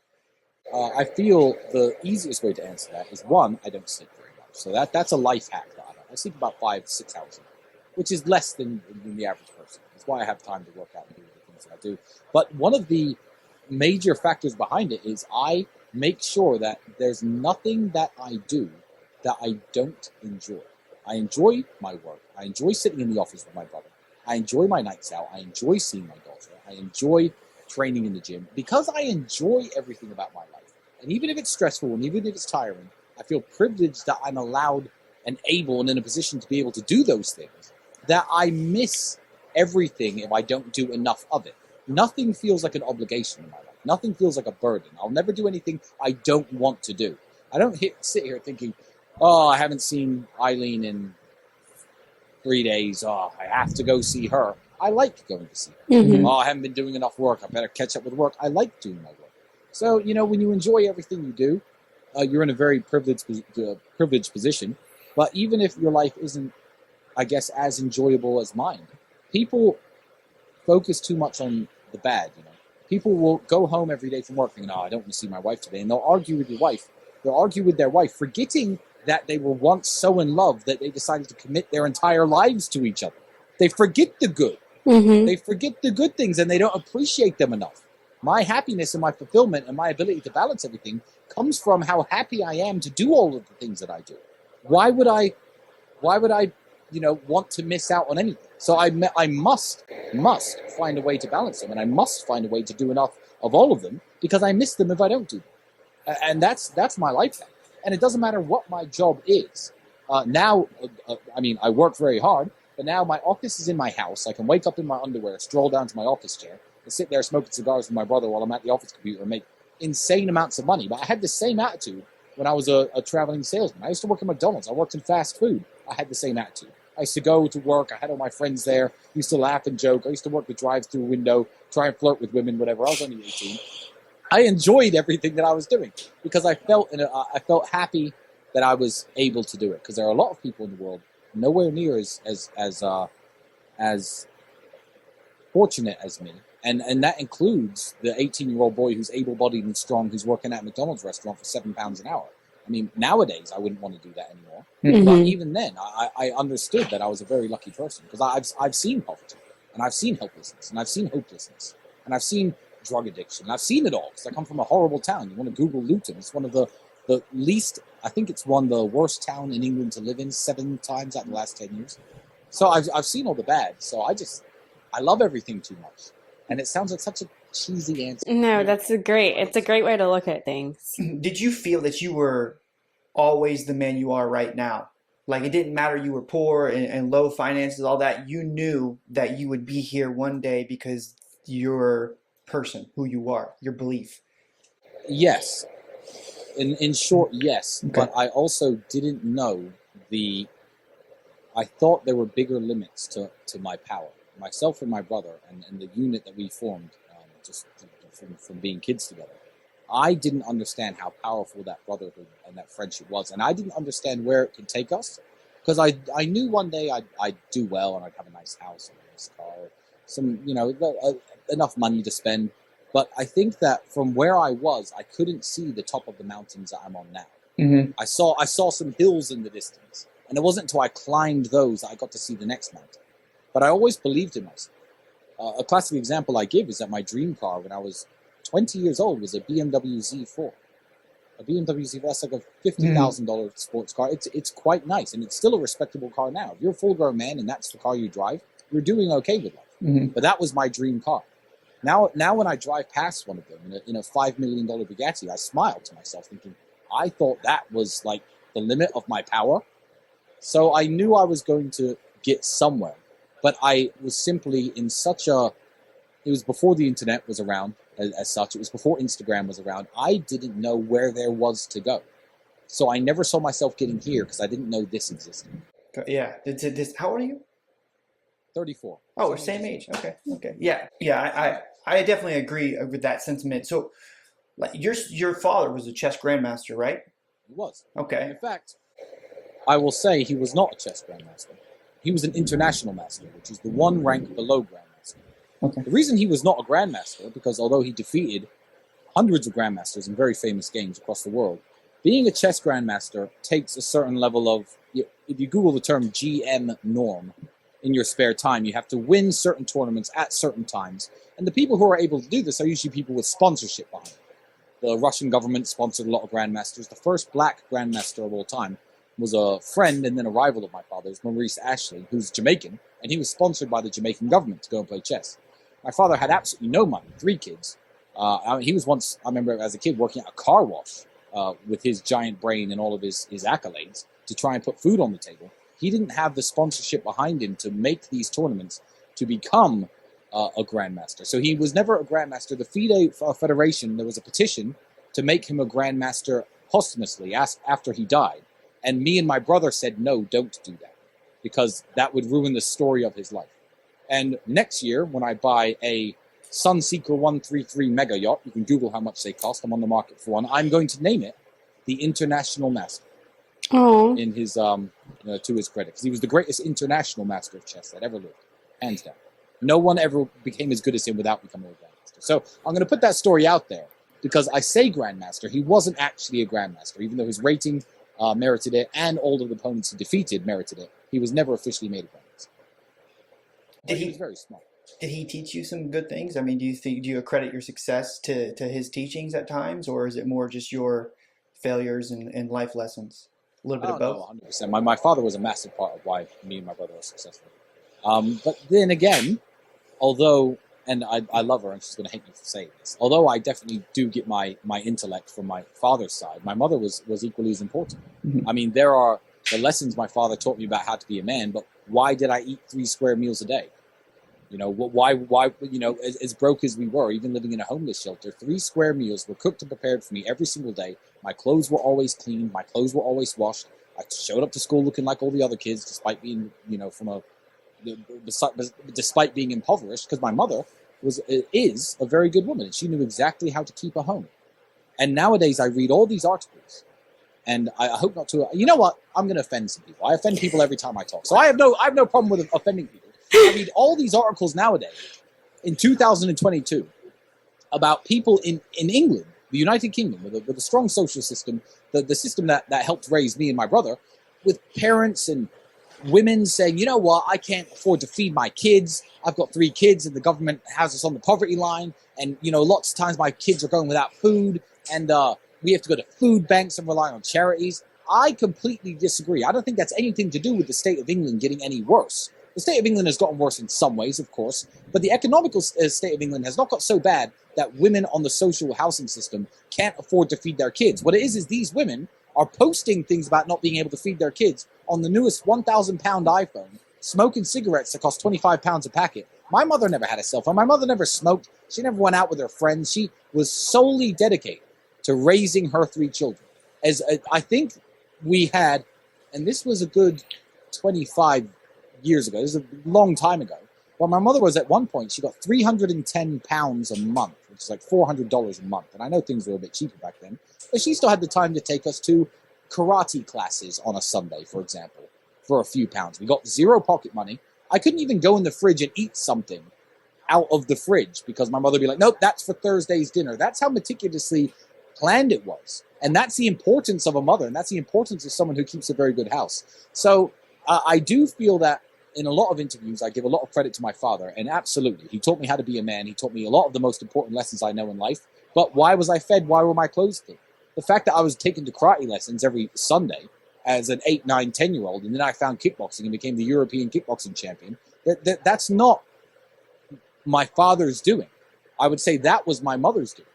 I feel the easiest way to answer that is, one, I don't sleep very much. So that's a life hack that I do. I sleep about 5-6 hours a night, which is less than the average person. That's why I have time to work out and do the things that I do. But one of the major factors behind it is I make sure that there's nothing that I do that I don't enjoy. I enjoy my work. I enjoy sitting in the office with my brother. I enjoy my nights out. I enjoy seeing my daughter. I enjoy training in the gym. Because I enjoy everything about my life, and even if it's stressful and even if it's tiring, I feel privileged that I'm allowed and able and in a position to be able to do those things, that I miss everything if I don't do enough of it. Nothing feels like an obligation in my life. Nothing feels like a burden. I'll never do anything I don't want to do. I don't sit here thinking, oh, I haven't seen Eileen in 3 days. Oh, I have to go see her. I like going to see her. Mm-hmm. Oh, I haven't been doing enough work. I better catch up with work. I like doing my work. So, when you enjoy everything you do, you're in a very privileged position. But even if your life isn't, I guess, as enjoyable as mine, people focus too much on the bad. People will go home every day from work thinking, "Oh, I don't want to see my wife today," and they'll argue with your wife. They'll argue with their wife, forgetting that they were once so in love that they decided to commit their entire lives to each other. They forget the good. Mm-hmm. They forget the good things, and they don't appreciate them enough. My happiness and my fulfillment and my ability to balance everything comes from how happy I am to do all of the things that I do. Why would I, want to miss out on anything? So I must find a way to balance them, and I must find a way to do enough of all of them, because I miss them if I don't do them. And that's my life hack. And it doesn't matter what my job is. Now, I work very hard, but now my office is in my house. I can wake up in my underwear, stroll down to my office chair, and sit there smoking cigars with my brother while I'm at the office computer and make insane amounts of money. But I had the same attitude when I was a traveling salesman. I used to work at McDonald's. I worked in fast food. I had the same attitude. I used to go to work. I had all my friends there. I used to laugh and joke. I used to work the drive-through window, try and flirt with women, whatever. I was only 18. I enjoyed everything that I was doing because I felt happy that I was able to do it. Because there are a lot of people in the world nowhere near as fortunate as me. And that includes the 18-year-old boy who's able-bodied and strong, who's working at a McDonald's restaurant for £7 an hour. Nowadays, I wouldn't want to do that anymore. Mm-hmm. But even then, I understood that I was a very lucky person, because I've seen poverty, and I've seen helplessness, and I've seen hopelessness, and I've seen drug addiction. I've seen it all, because I come from a horrible town. You want to Google Luton. It's one of the least, I think it's one of the worst town in England to live in 7 times out of the last 10 years. So I've seen all the bad. So I love everything too much. And it sounds like such a cheesy answer. No, it's a great way to look at things. Did you feel that you were always the man you are right now? Like, it didn't matter you were poor and low finances, all that. You knew that you would be here one day because your person, who you are, your belief. Yes. In short, yes. Okay. But I also didn't know I thought there were bigger limits to my power. Myself and my brother and the unit that we formed just from being kids together. I didn't understand how powerful that brotherhood and that friendship was. And I didn't understand where it could take us. Because I knew one day I'd do well and I'd have a nice house and a nice car, some, enough money to spend. But I think that from where I was, I couldn't see the top of the mountains that I'm on now. Mm-hmm. I saw some hills in the distance. And it wasn't until I climbed those that I got to see the next mountain. But I always believed in myself. A classic example I give is that my dream car when I was 20 years old was a BMW Z4. A BMW Z4, that's like a $50,000 sports car. It's quite nice, and it's still a respectable car now. If you're a full-grown man and that's the car you drive, you're doing okay with life. Mm-hmm. But that was my dream car. Now when I drive past one of them in a $5 million Bugatti, I smile to myself thinking, I thought that was like the limit of my power. So I knew I was going to get somewhere. But I was simply in it was before the internet was around as such. It was before Instagram was around. I didn't know where there was to go. So I never saw myself getting here because I didn't know this existed. Yeah. How old are you? 34. Oh, we're same age. Okay. Okay. Yeah. Yeah. I definitely agree with that sentiment. So, like, your father was a chess grandmaster, right? He was. Okay. In fact, I will say he was not a chess grandmaster. He was an international master, which is the one rank below grandmaster. Okay. The reason he was not a grandmaster, because although he defeated hundreds of grandmasters in very famous games across the world, being a chess grandmaster takes a certain level of, if you Google the term GM norm in your spare time, you have to win certain tournaments at certain times. And the people who are able to do this are usually people with sponsorship behind them. The Russian government sponsored a lot of grandmasters. The first black grandmaster of all time was a friend and then a rival of my father's, Maurice Ashley, who's Jamaican, and he was sponsored by the Jamaican government to go and play chess. My father had absolutely no money, 3 kids. He was once, I remember as a kid, working at a car wash with his giant brain and all of his accolades to try and put food on the table. He didn't have the sponsorship behind him to make these tournaments to become a grandmaster. So he was never a grandmaster. The FIDE Federation, there was a petition to make him a grandmaster posthumously after he died. And me and my brother said, no, don't do that, because that would ruin the story of his life. And next year, when I buy a Sunseeker 133 mega yacht, you can Google how much they cost. I'm on the market for one. I'm going to name it the International Master. Oh. In his, to his credit, because he was the greatest international master of chess that ever lived, hands down. No one ever became as good as him without becoming a grandmaster. So I'm going to put that story out there because I say grandmaster. He wasn't actually a grandmaster, even though his rating merited it, and all of the opponents he defeated merited it. He was never officially made a grandmaster. He was very smart. Did he teach you some good things? I mean, do you accredit your success to his teachings at times, or is it more just your failures and life lessons? A little bit of both? No, 100%. My father was a massive part of why me and my brother were successful. But then again, although, and I love her, and she's going to hate me for saying this, although I definitely do get my intellect from my father's side, my mother was equally as important. Mm-hmm. I mean, there are the lessons my father taught me about how to be a man, but why did I eat 3 square meals a day? Why, as broke as we were, even living in a homeless shelter, 3 square meals were cooked and prepared for me every single day. My clothes were always clean. My clothes were always washed. I showed up to school looking like all the other kids, despite being, despite being impoverished, because my mother is a very good woman, and she knew exactly how to keep a home. And nowadays, I read all these articles, and I hope not to. You know what? I'm going to offend some people. I offend people every time I talk, so I have no problem with offending people. I read all these articles nowadays, in 2022, about people in England, the United Kingdom, with a strong social system, the system that helped raise me and my brother, with parents and women saying, you know what, I can't afford to feed my kids. I've got 3 kids and the government has us on the poverty line. And, lots of times my kids are going without food and we have to go to food banks and rely on charities. I completely disagree. I don't think that's anything to do with the state of England getting any worse. The state of England has gotten worse in some ways, of course, but the economical state of England has not got so bad that women on the social housing system can't afford to feed their kids. What it is these women are posting things about not being able to feed their kids on the newest 1,000-pound iPhone, smoking cigarettes that cost 25 pounds a packet. My mother never had a cell phone. My mother never smoked. She never went out with her friends. She was solely dedicated to raising her 3 children. As I think we had, and this was a good 25 years ago. This is a long time ago. Well, my mother was at one point, she got £310 a month, which is like $400 a month. And I know things were a bit cheaper back then, but she still had the time to take us to karate classes on a Sunday, for example, for a few pounds. We got 0 pocket money. I couldn't even go in the fridge and eat something out of the fridge because my mother would be like, nope, that's for Thursday's dinner. That's how meticulously planned it was. And that's the importance of a mother. And that's the importance of someone who keeps a very good house. So I do feel that in a lot of interviews, I give a lot of credit to my father, and absolutely, he taught me how to be a man. He taught me a lot of the most important lessons I know in life. But why was I fed? Why were my clothes clean? The fact that I was taken to karate lessons every Sunday as an 8, 9, 10-year-old, and then I found kickboxing and became the European kickboxing champion, that's not my father's doing. I would say that was my mother's doing.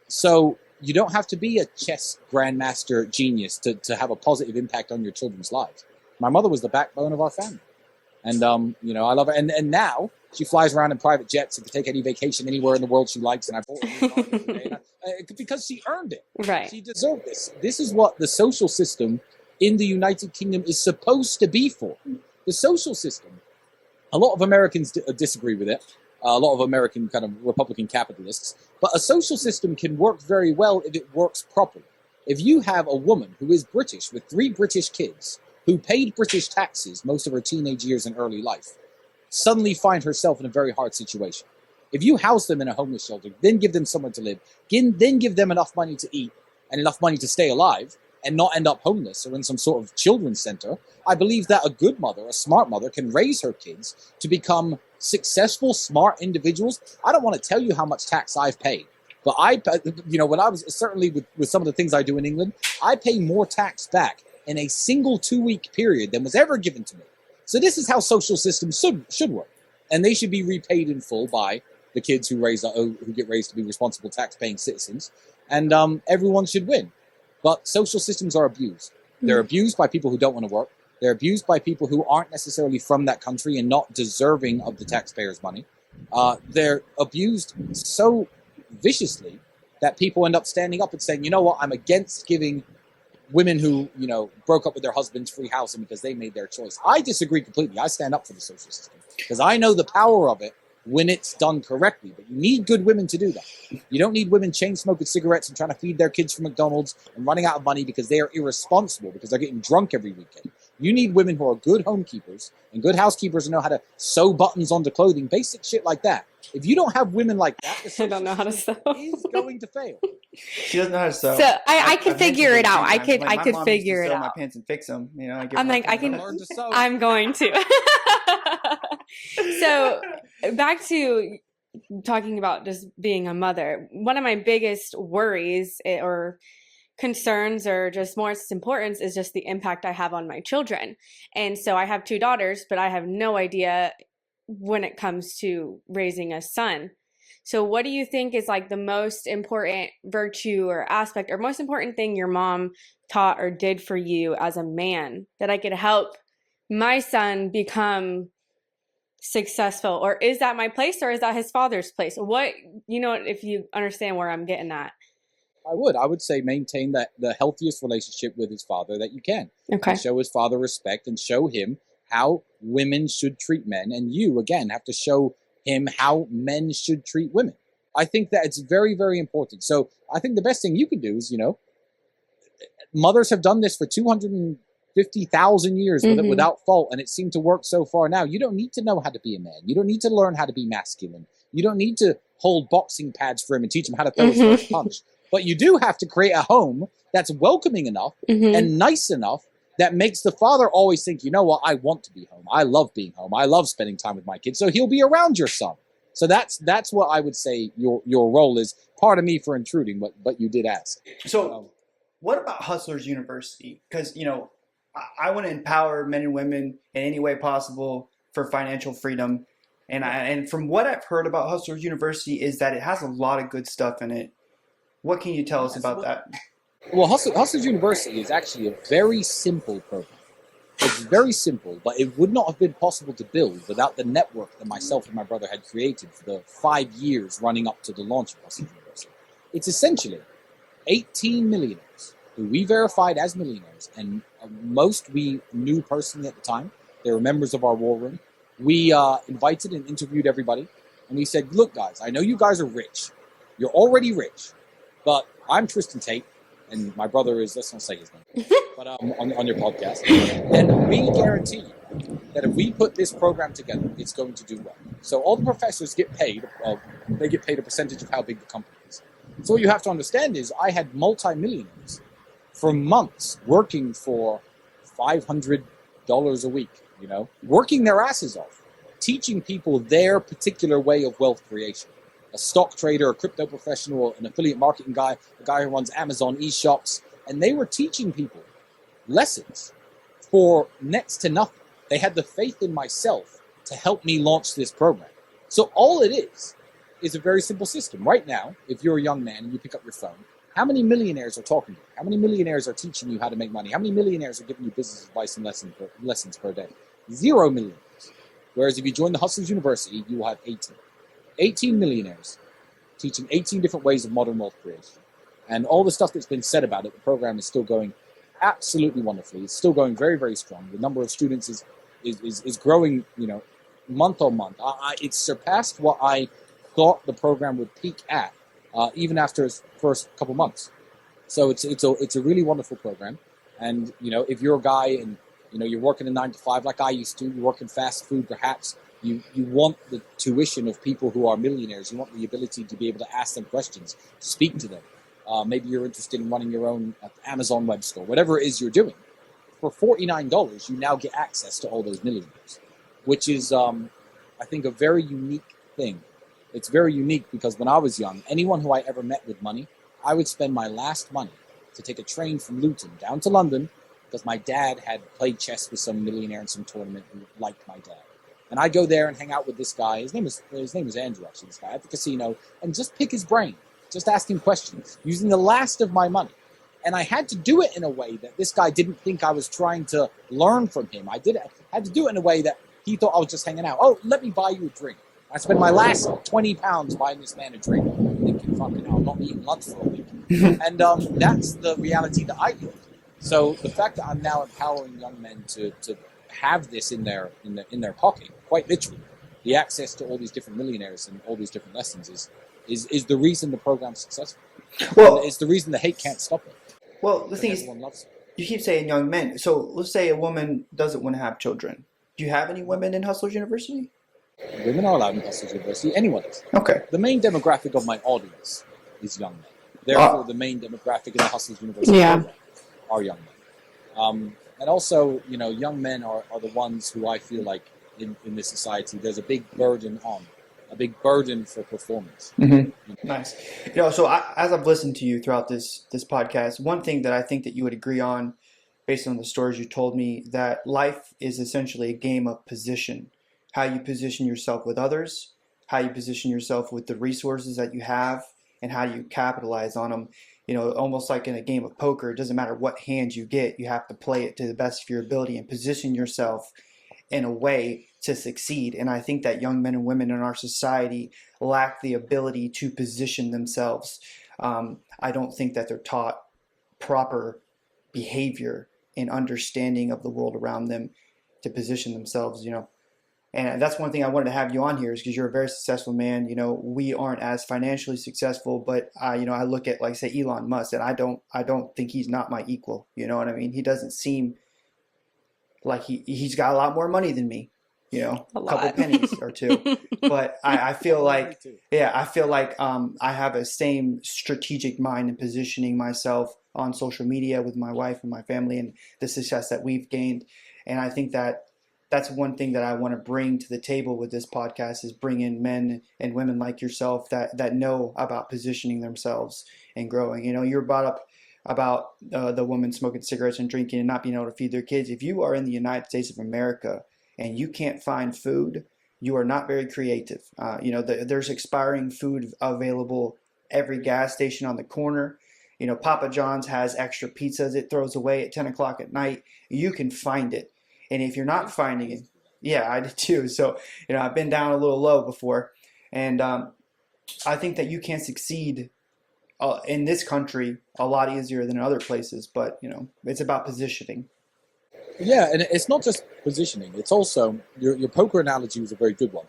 So you don't have to be a chess grandmaster genius to have a positive impact on your children's lives. My mother was the backbone of our family. And, I love her. And now she flies around in private jets and can take any vacation anywhere in the world she likes. And I bought her a new car the other day, because she earned it. Right. She deserved this. This is what the social system in the United Kingdom is supposed to be for. The social system, a lot of Americans disagree with it. A lot of American kind of Republican capitalists. But a social system can work very well if it works properly. If you have a woman who is British with 3 British kids, who paid British taxes most of her teenage years and early life, suddenly find herself in a very hard situation. If you house them in a homeless shelter, then give them somewhere to live, then give them enough money to eat and enough money to stay alive and not end up homeless or in some sort of children's center, I believe that a good mother, a smart mother, can raise her kids to become successful, smart individuals. I don't want to tell you how much tax I've paid. But when I was certainly with some of the things I do in England, I pay more tax back in a single 2-week period than was ever given to me. So this is how social systems should work. And they should be repaid in full by the kids who get raised to be responsible tax-paying citizens. And everyone should win. But social systems are abused. They're abused by people who don't want to work. They're abused by people who aren't necessarily from that country and not deserving of the taxpayers' money. They're abused so viciously that people end up standing up and saying, you know what, I'm against giving women who, broke up with their husbands free housing because they made their choice. I disagree completely. I stand up for the social system because I know the power of it when it's done correctly. But you need good women to do that. You don't need women chain smoking cigarettes and trying to feed their kids from McDonald's and running out of money because they are irresponsible because they're getting drunk every weekend. You need women who are good homekeepers and good housekeepers who know how to sew buttons onto clothing, basic shit like that. If you don't have women like that, the I don't know how to sew. is going to fail. She doesn't know how to sew. So I could figure it out. I Like, could my mom used to figure it sew out. my pants and fix them. I'm like, I can Learn to sew. I'm going to. So back to talking about just being a mother. One of my biggest worries or concerns or just more importance is just the impact I have on my children. And so I have 2 daughters, but I have no idea when it comes to raising a son. So what do you think is like the most important virtue or aspect or most important thing your mom taught or did for you as a man that I could help my son become successful? Or is that my place or is that his father's place? What, if you understand where I'm getting at. I would say maintain the healthiest relationship with his father that you can. Okay. And show his father respect and show him how women should treat men. And you, again, have to show him how men should treat women. I think that it's very, very important. So I think the best thing you can do is, mothers have done this for 250,000 years without fault, and it seemed to work so far now. You don't need to know how to be a man. You don't need to learn how to be masculine. You don't need to hold boxing pads for him and teach him how to throw his first punch. But you do have to create a home that's welcoming enough and nice enough that makes the father always think, you know what, I want to be home. I love being home. I love spending time with my kids. So he'll be around your son. So that's what I would say your role is. Pardon me for intruding, but you did ask. So what about Hustlers University? Because, I want to empower men and women in any way possible for financial freedom. And from what I've heard about Hustlers University is that it has a lot of good stuff in it. What can you tell us about that? Well, Hustlers University is actually a very simple program. It's very simple, but it would not have been possible to build without the network that myself and my brother had created for the 5 years running up to the launch of Hustlers University. It's essentially 18 millionaires who we verified as millionaires, and most we knew personally at the time. They were members of our war room. We invited and interviewed everybody, and we said, look, guys, I know you guys are rich. You're already rich, but I'm Tristan Tate, and my brother is, let's not say his name, but on your podcast. And we guarantee you that if we put this program together, it's going to do well. So all the professors get paid. They get paid a percentage of how big the company is. So what you have to understand is I had multi-millionaires for months working for $500 a week, working their asses off, teaching people their particular way of wealth creation. A stock trader, a crypto professional, an affiliate marketing guy, a guy who runs Amazon e-shops, and they were teaching people lessons for next to nothing. They had the faith in myself to help me launch this program. So all it is a very simple system. Right now, if you're a young man and you pick up your phone, how many millionaires are talking to you? How many millionaires are teaching you how to make money? How many millionaires are giving you business advice and lessons per day? 0 millionaires. Whereas if you join the Hustlers University, you will have 18. 18 millionaires teaching 18 different ways of modern wealth creation. And all the stuff that's been said about it, the program is still going absolutely wonderfully. It's still going very, very strong. The number of students is growing, month on month. It's surpassed what I thought the program would peak at, even after its first couple months. So it's a really wonderful program. And, if you're a guy and, you're working a 9 to 5 like I used to, you work in fast food perhaps, you want the tuition of people who are millionaires. You want the ability to be able to ask them questions, speak to them. Maybe you're interested in running your own Amazon web store, whatever it is you're doing. For $49, you now get access to all those millionaires, which is, I think, a very unique thing. It's very unique because when I was young, anyone who I ever met with money, I would spend my last money to take a train from Luton down to London because my dad had played chess with some millionaire in some tournament who liked my dad. And I'd go there and hang out with this guy. His name was Andrew, actually, this guy, at the casino, and just pick his brain, just ask him questions, using the last of my money. And I had to do it in a way that this guy didn't think I was trying to learn from him. I had to do it in a way that he thought I was just hanging out. Oh, let me buy you a drink. I spent my last £20 buying this man a drink, thinking, fucking hell, I'm not eating lunch for a week. And that's the reality that I live. So the fact that I'm now empowering young men to have this in their pocket, quite literally, the access to all these different millionaires and all these different lessons is the reason the program's successful. Well, and it's the reason the hate can't stop it. Well, the thing is, everyone loves it. you keep saying young men. So let's say a woman doesn't want to have children. Do you have any women in Hustlers University? Women are allowed in Hustlers University. Anyone is. Okay. The main demographic of my audience is young men. Therefore, the main demographic in the Hustlers University program are young men. And also, young men are the ones who I feel like in this society, there's a big burden for performance. Mm-hmm. Nice. So as I've listened to you throughout this podcast, one thing that I think that you would agree on, based on the stories you told me, that life is essentially a game of position. How you position yourself with others, how you position yourself with the resources that you have, and how you capitalize on them. Almost like in a game of poker, it doesn't matter what hand you get, you have to play it to the best of your ability and position yourself in a way to succeed. And I think that young men and women in our society lack the ability to position themselves. I don't think that they're taught proper behavior and understanding of the world around them to position themselves, And that's one thing I wanted to have you on here is because you're a very successful man. We aren't as financially successful, but I look at, like, say, Elon Musk, and I don't think he's not my equal. You know what I mean? He doesn't seem like he's got a lot more money than me. A couple pennies or two. But I feel like, I have a same strategic mind in positioning myself on social media with my wife and my family and the success that we've gained. And I think that that's one thing that I want to bring to the table with this podcast is bring in men and women like yourself that know about positioning themselves and growing. You were brought up about the women smoking cigarettes and drinking and not being able to feed their kids. If you are in the United States of America and you can't find food, you are not very creative. There's expiring food available every gas station on the corner. Papa John's has extra pizzas it throws away at 10 o'clock at night. You can find it. And if you're not finding it, yeah, I did too. So, I've been down a little low before. And I think that you can succeed in this country a lot easier than in other places. But, it's about positioning. Yeah, and it's not just positioning. It's also, your poker analogy was a very good one.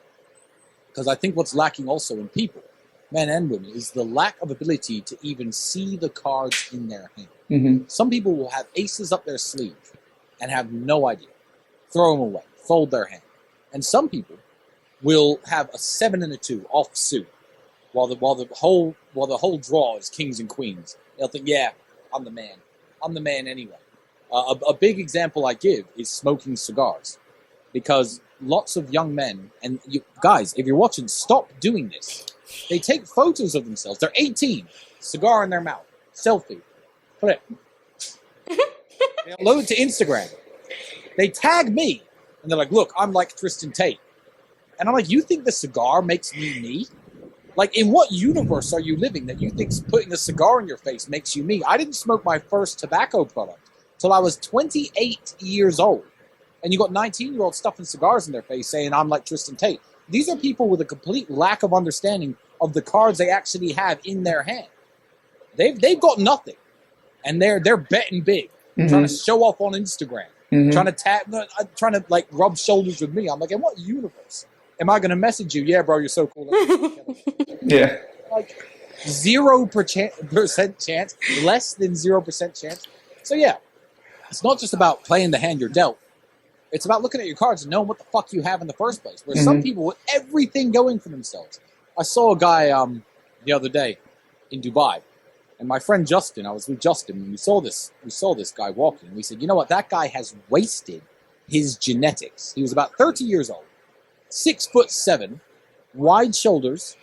Because I think what's lacking also in people, men and women, is the lack of ability to even see the cards in their hand. Mm-hmm. Some people will have aces up their sleeve and have no idea. Throw them away, fold their hand. And some people will have a 7 and a 2 off suit while the whole draw is kings and queens. They'll think, yeah, I'm the man. I'm the man anyway. A big example I give is smoking cigars, because lots of young men, and you guys, if you're watching, stop doing this. They take photos of themselves. They're 18, cigar in their mouth, selfie, put it. They upload it to Instagram. They tag me, and they're like, look, I'm like Tristan Tate. And I'm like, you think the cigar makes me me? Like, in what universe are you living that you think putting a cigar in your face makes you me? I didn't smoke my first tobacco product till I was 28 years old. And you got 19-year-olds stuffing cigars in their face saying, I'm like Tristan Tate. These are people with a complete lack of understanding of the cards they actually have in their hand. They've got nothing. And they're betting big, trying to show off on Instagram, trying to like rub shoulders with me. I'm like, in what universe am I going to message you? Yeah, bro, you're so cool. Yeah. Like 0% chance, less than 0% chance. So yeah, it's not just about playing the hand you're dealt. It's about looking at your cards and knowing what the fuck you have in the first place. Where some people with everything going for themselves. I saw a guy the other day in Dubai, and my friend Justin, I was with Justin, and we saw this guy walking, and we said, you know what, that guy has wasted his genetics. He was about 30 years old, 6'7", wide shoulders,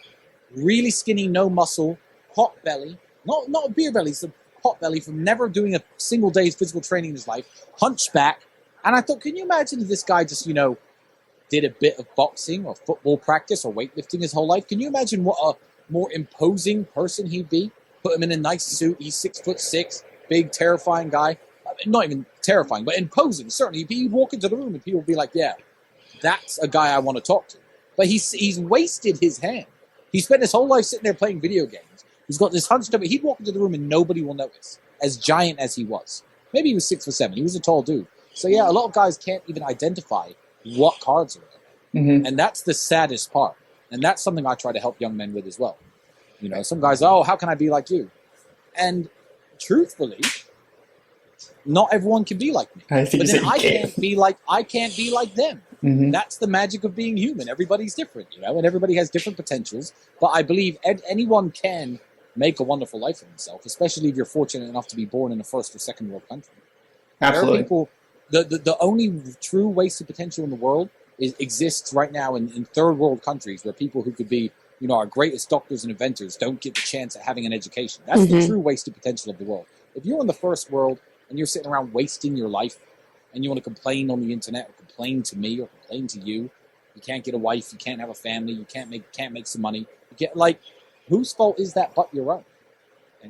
really skinny, no muscle, hot belly, not a beer belly, it's a hot belly from never doing a single day's physical training in his life, hunchback. And I thought, can you imagine if this guy just, did a bit of boxing or football practice or weightlifting his whole life? Can you imagine what a more imposing person he'd be? Put him in a nice suit. He's 6'6", big, terrifying guy. I mean, not even terrifying, but imposing. Certainly, he'd walk into the room and people would be like, yeah, that's a guy I want to talk to. But he's wasted his hand. He spent his whole life sitting there playing video games. He's got this hunched up. He'd walk into the room and nobody will notice, as giant as he was. Maybe he was 6'7". He was a tall dude. So yeah, a lot of guys can't even identify what cards are in. And that's the saddest part. And that's something I try to help young men with as well. Some guys, oh, how can I be like you? And truthfully, not everyone can be like me. But then I can't be like them. That's the magic of being human. Everybody's different, and everybody has different potentials. But I believe anyone can make a wonderful life for themselves, especially if you're fortunate enough to be born in a first or second world country. Absolutely. There are people, the only true wasted potential in the world exists right now in third world countries where people who could be, our greatest doctors and inventors don't get the chance at having an education. That's the true wasted potential of the world. If you're in the first world and you're sitting around wasting your life and you want to complain on the internet or complain to me or complain to you, you can't get a wife, you can't have a family, you can't make some money. You get whose fault is that but your own?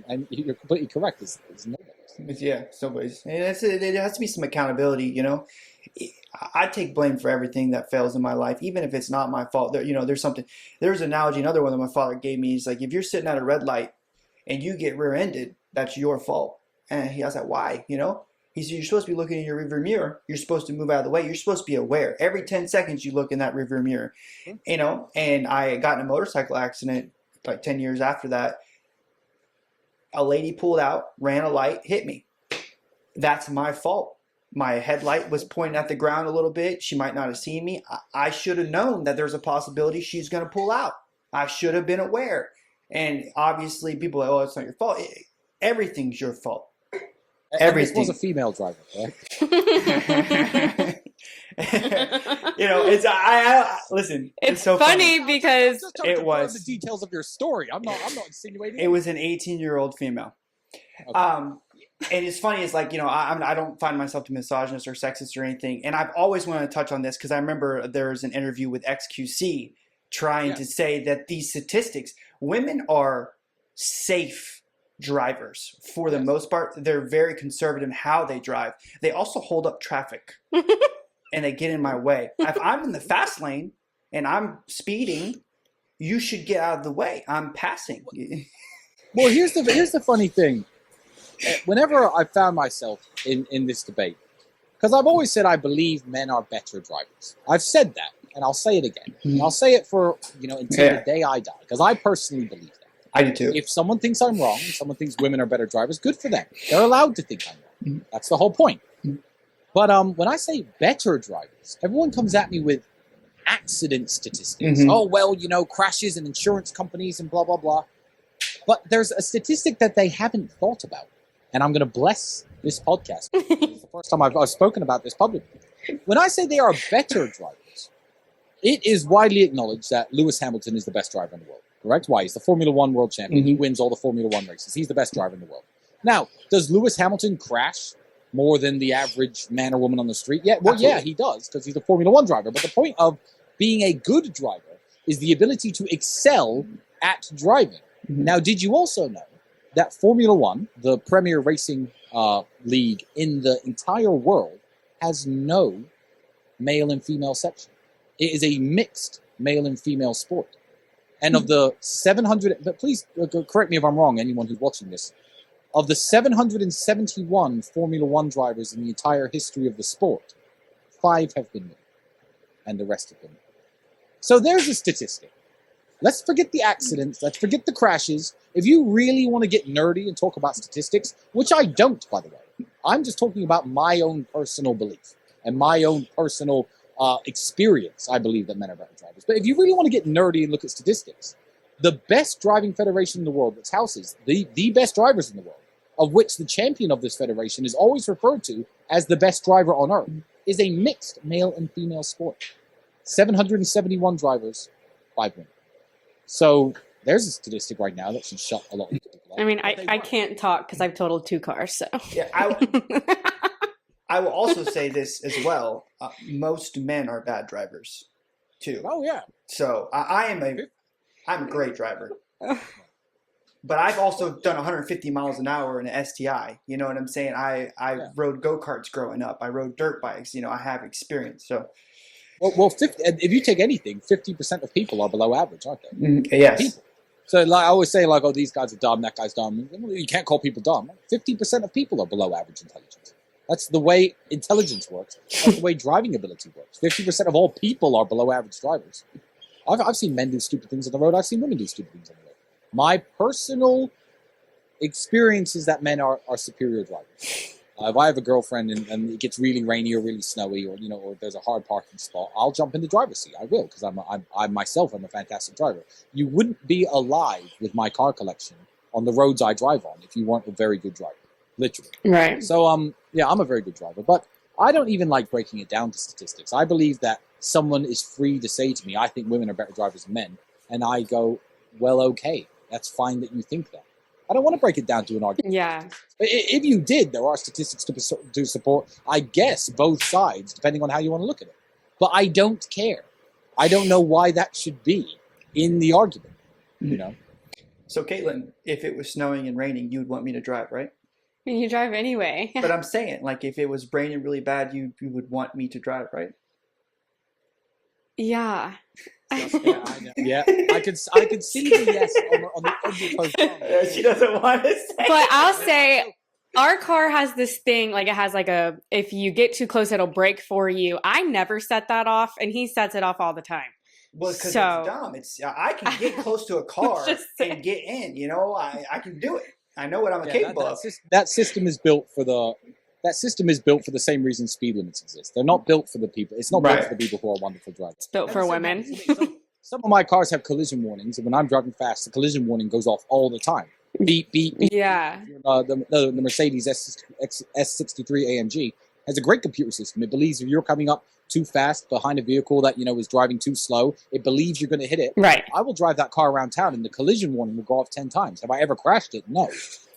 And you're completely correct. It's nobody's. Yeah, somebody's. It has to be some accountability, I take blame for everything that fails in my life, even if it's not my fault. There's something. There's an analogy, another one that my father gave me. He's like, if you're sitting at a red light and you get rear-ended, that's your fault. And I was like, why? He said, you're supposed to be looking in your rearview mirror. You're supposed to move out of the way. You're supposed to be aware. Every 10 seconds you look in that rearview mirror, And I got in a motorcycle accident like 10 years after that. A lady pulled out, ran a light, hit me. That's my fault. My headlight was pointing at the ground a little bit. She might not have seen me. I should have known that there's a possibility she's going to pull out. I should have been aware. And obviously people are like, oh, it's not your fault. Everything's your fault. Everything. This was a female driver, right? Listen. It's so funny because it was the details of your story. I'm not insinuating. It was an 18-year-old female. Okay. And it's funny, it's like, I don't find myself to misogynist or sexist or anything. And I've always wanted to touch on this because I remember there was an interview with XQC trying to say that these statistics, women are safe drivers for the most part. They're very conservative in how they drive. They also hold up traffic and they get in my way. If I'm in the fast lane and I'm speeding, you should get out of the way. I'm passing. Well, here's the funny thing. Whenever I found myself in this debate, because I've always said I believe men are better drivers. I've said that, and I'll say it again. And I'll say it for, until the day I die, because I personally believe that. I do too. If someone thinks I'm wrong, if someone thinks women are better drivers, good for them. They're allowed to think I'm wrong. That's the whole point. But when I say better drivers, everyone comes at me with accident statistics. Oh, well, crashes and insurance companies and blah, blah, blah. But there's a statistic that they haven't thought about. And I'm going to bless this podcast. It's the first time I've spoken about this publicly. When I say they are better drivers, it is widely acknowledged that Lewis Hamilton is the best driver in the world. Correct? Why? He's the Formula One world champion. He wins all the Formula One races. He's the best driver in the world. Now, does Lewis Hamilton crash more than the average man or woman on the street? Yeah, well, yeah, he does because he's a Formula One driver. But the point of being a good driver is the ability to excel at driving. Now, did you also know that Formula One, the premier racing league in the entire world, has no male and female section. It is a mixed male and female sport. And of the 700, but please correct me if I'm wrong, anyone who's watching this, of the 771 Formula One drivers in the entire history of the sport, 5 have been men, and the rest have been men. So there's a statistic. Let's forget the accidents. Let's forget the crashes. If you really want to get nerdy and talk about statistics, which I don't, by the way, I'm just talking about my own personal belief and my own personal experience. I believe that men are better drivers. But if you really want to get nerdy and look at statistics, the best driving federation in the world, which houses the best drivers in the world, of which the champion of this federation is always referred to as the best driver on earth, is a mixed male and female sport. 771 drivers, 5 women. So there's a statistic right now that should shut a lot of people up. I mean, I can't talk because I've totaled 2 cars, so. Yeah, I will also say this as well. Most men are bad drivers, too. Oh, yeah. So I'm a great driver. But I've also done 150 miles an hour in an STI. You know what I'm saying? I rode go-karts growing up. I rode dirt bikes. You know, I have experience. So, well, if you take anything, 50% of people are below average, aren't they? Yes. People. So like, I always say, like, oh, these guys are dumb, that guy's dumb. You can't call people dumb. 50% of people are below average intelligence. That's the way intelligence works. That's the way driving ability works. 50% of all people are below average drivers. I've seen men do stupid things on the road. I've seen women do stupid things on the road. My personal experience is that men are superior drivers. If I have a girlfriend and it gets really rainy or really snowy, or or there's a hard parking spot, I'll jump in the driver's seat. I will, because I myself am a fantastic driver. You wouldn't be alive with my car collection on the roads I drive on if you weren't a very good driver, literally. Right. So yeah, I'm a very good driver, but I don't even like breaking it down to statistics. I believe that someone is free to say to me, I think women are better drivers than men, and I go, well, okay, that's fine that you think that. I don't want to break it down to an argument. Yeah. If you did, there are statistics to support, I guess, both sides, depending on how you want to look at it. But I don't care. I don't know why that should be in the argument, So, Caitlin, if it was snowing and raining, you would want me to drive, right? You drive anyway. But I'm saying, like, if it was raining really bad, you would want me to drive, right? Yeah. Yeah, I know. Yeah, I could see the yes on the edge of her tongue. She doesn't want to say. But I'll say our car has this thing, like it has like if you get too close, it'll brake for you. I never set that off, and he sets it off all the time. Well, because it's dumb. I can get close to a car and get in. I can do it. I know what I'm capable of. That system is built for the same reason speed limits exist. They're not built for the people. It's not built for the people who are wonderful drivers. It's built for women. Some of my cars have collision warnings, and when I'm driving fast, the collision warning goes off all the time. Beep, beep, beep. Yeah. The Mercedes S63 AMG has a great computer system. It believes if you're coming up too fast behind a vehicle that is driving too slow, it believes you're going to hit it. Right. I will drive that car around town, and the collision warning will go off 10 times. Have I ever crashed it? No.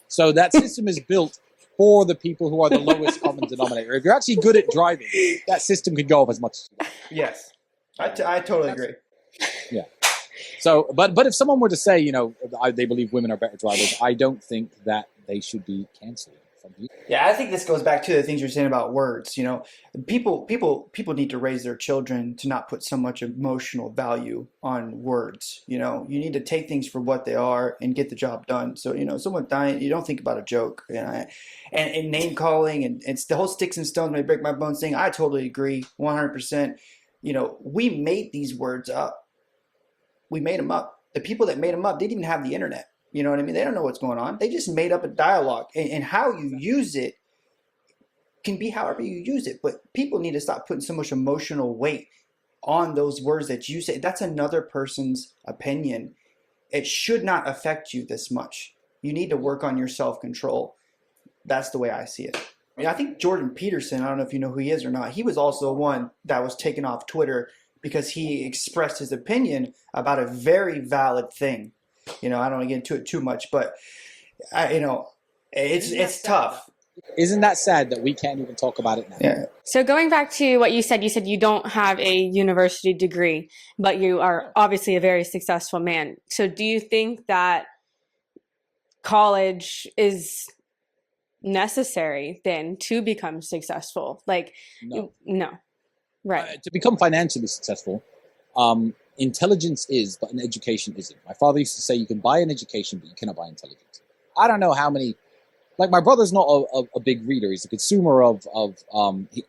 So that system is built for the people who are the lowest common denominator. If you're actually good at driving, that system can go off as much as you want. Yes. I totally agree. Yeah. So, but if someone were to say, they believe women are better drivers, I don't think that they should be canceled from you. Yeah, I think this goes back to the things you're saying about words. People need to raise their children to not put so much emotional value on words. You need to take things for what they are and get the job done. So, someone dying, you don't think about a joke. And name calling and it's the whole sticks and stones may break my bones thing. I totally agree, 100%. We made these words up. We made them up. The people that made them up didn't even have the internet. You know what I mean? They don't know what's going on. They just made up a dialogue. And how you use it can be however you use it. But people need to stop putting so much emotional weight on those words that you say. That's another person's opinion. It should not affect you this much. You need to work on your self-control. That's the way I see it. I think Jordan Peterson, I don't know if you know who he is or not, he was also one that was taken off Twitter because he expressed his opinion about a very valid thing. I don't want to get into it too much, but it's tough. Isn't that sad that we can't even talk about it now? Yeah. So going back to what you said you don't have a university degree, but you are obviously a very successful man. So do you think that college is necessary then to become successful? Like, no. Right. To become financially successful, intelligence is, but an education isn't. My father used to say you can buy an education, but you cannot buy intelligence. I don't know how many. Like, my brother's not a big reader. He's a consumer of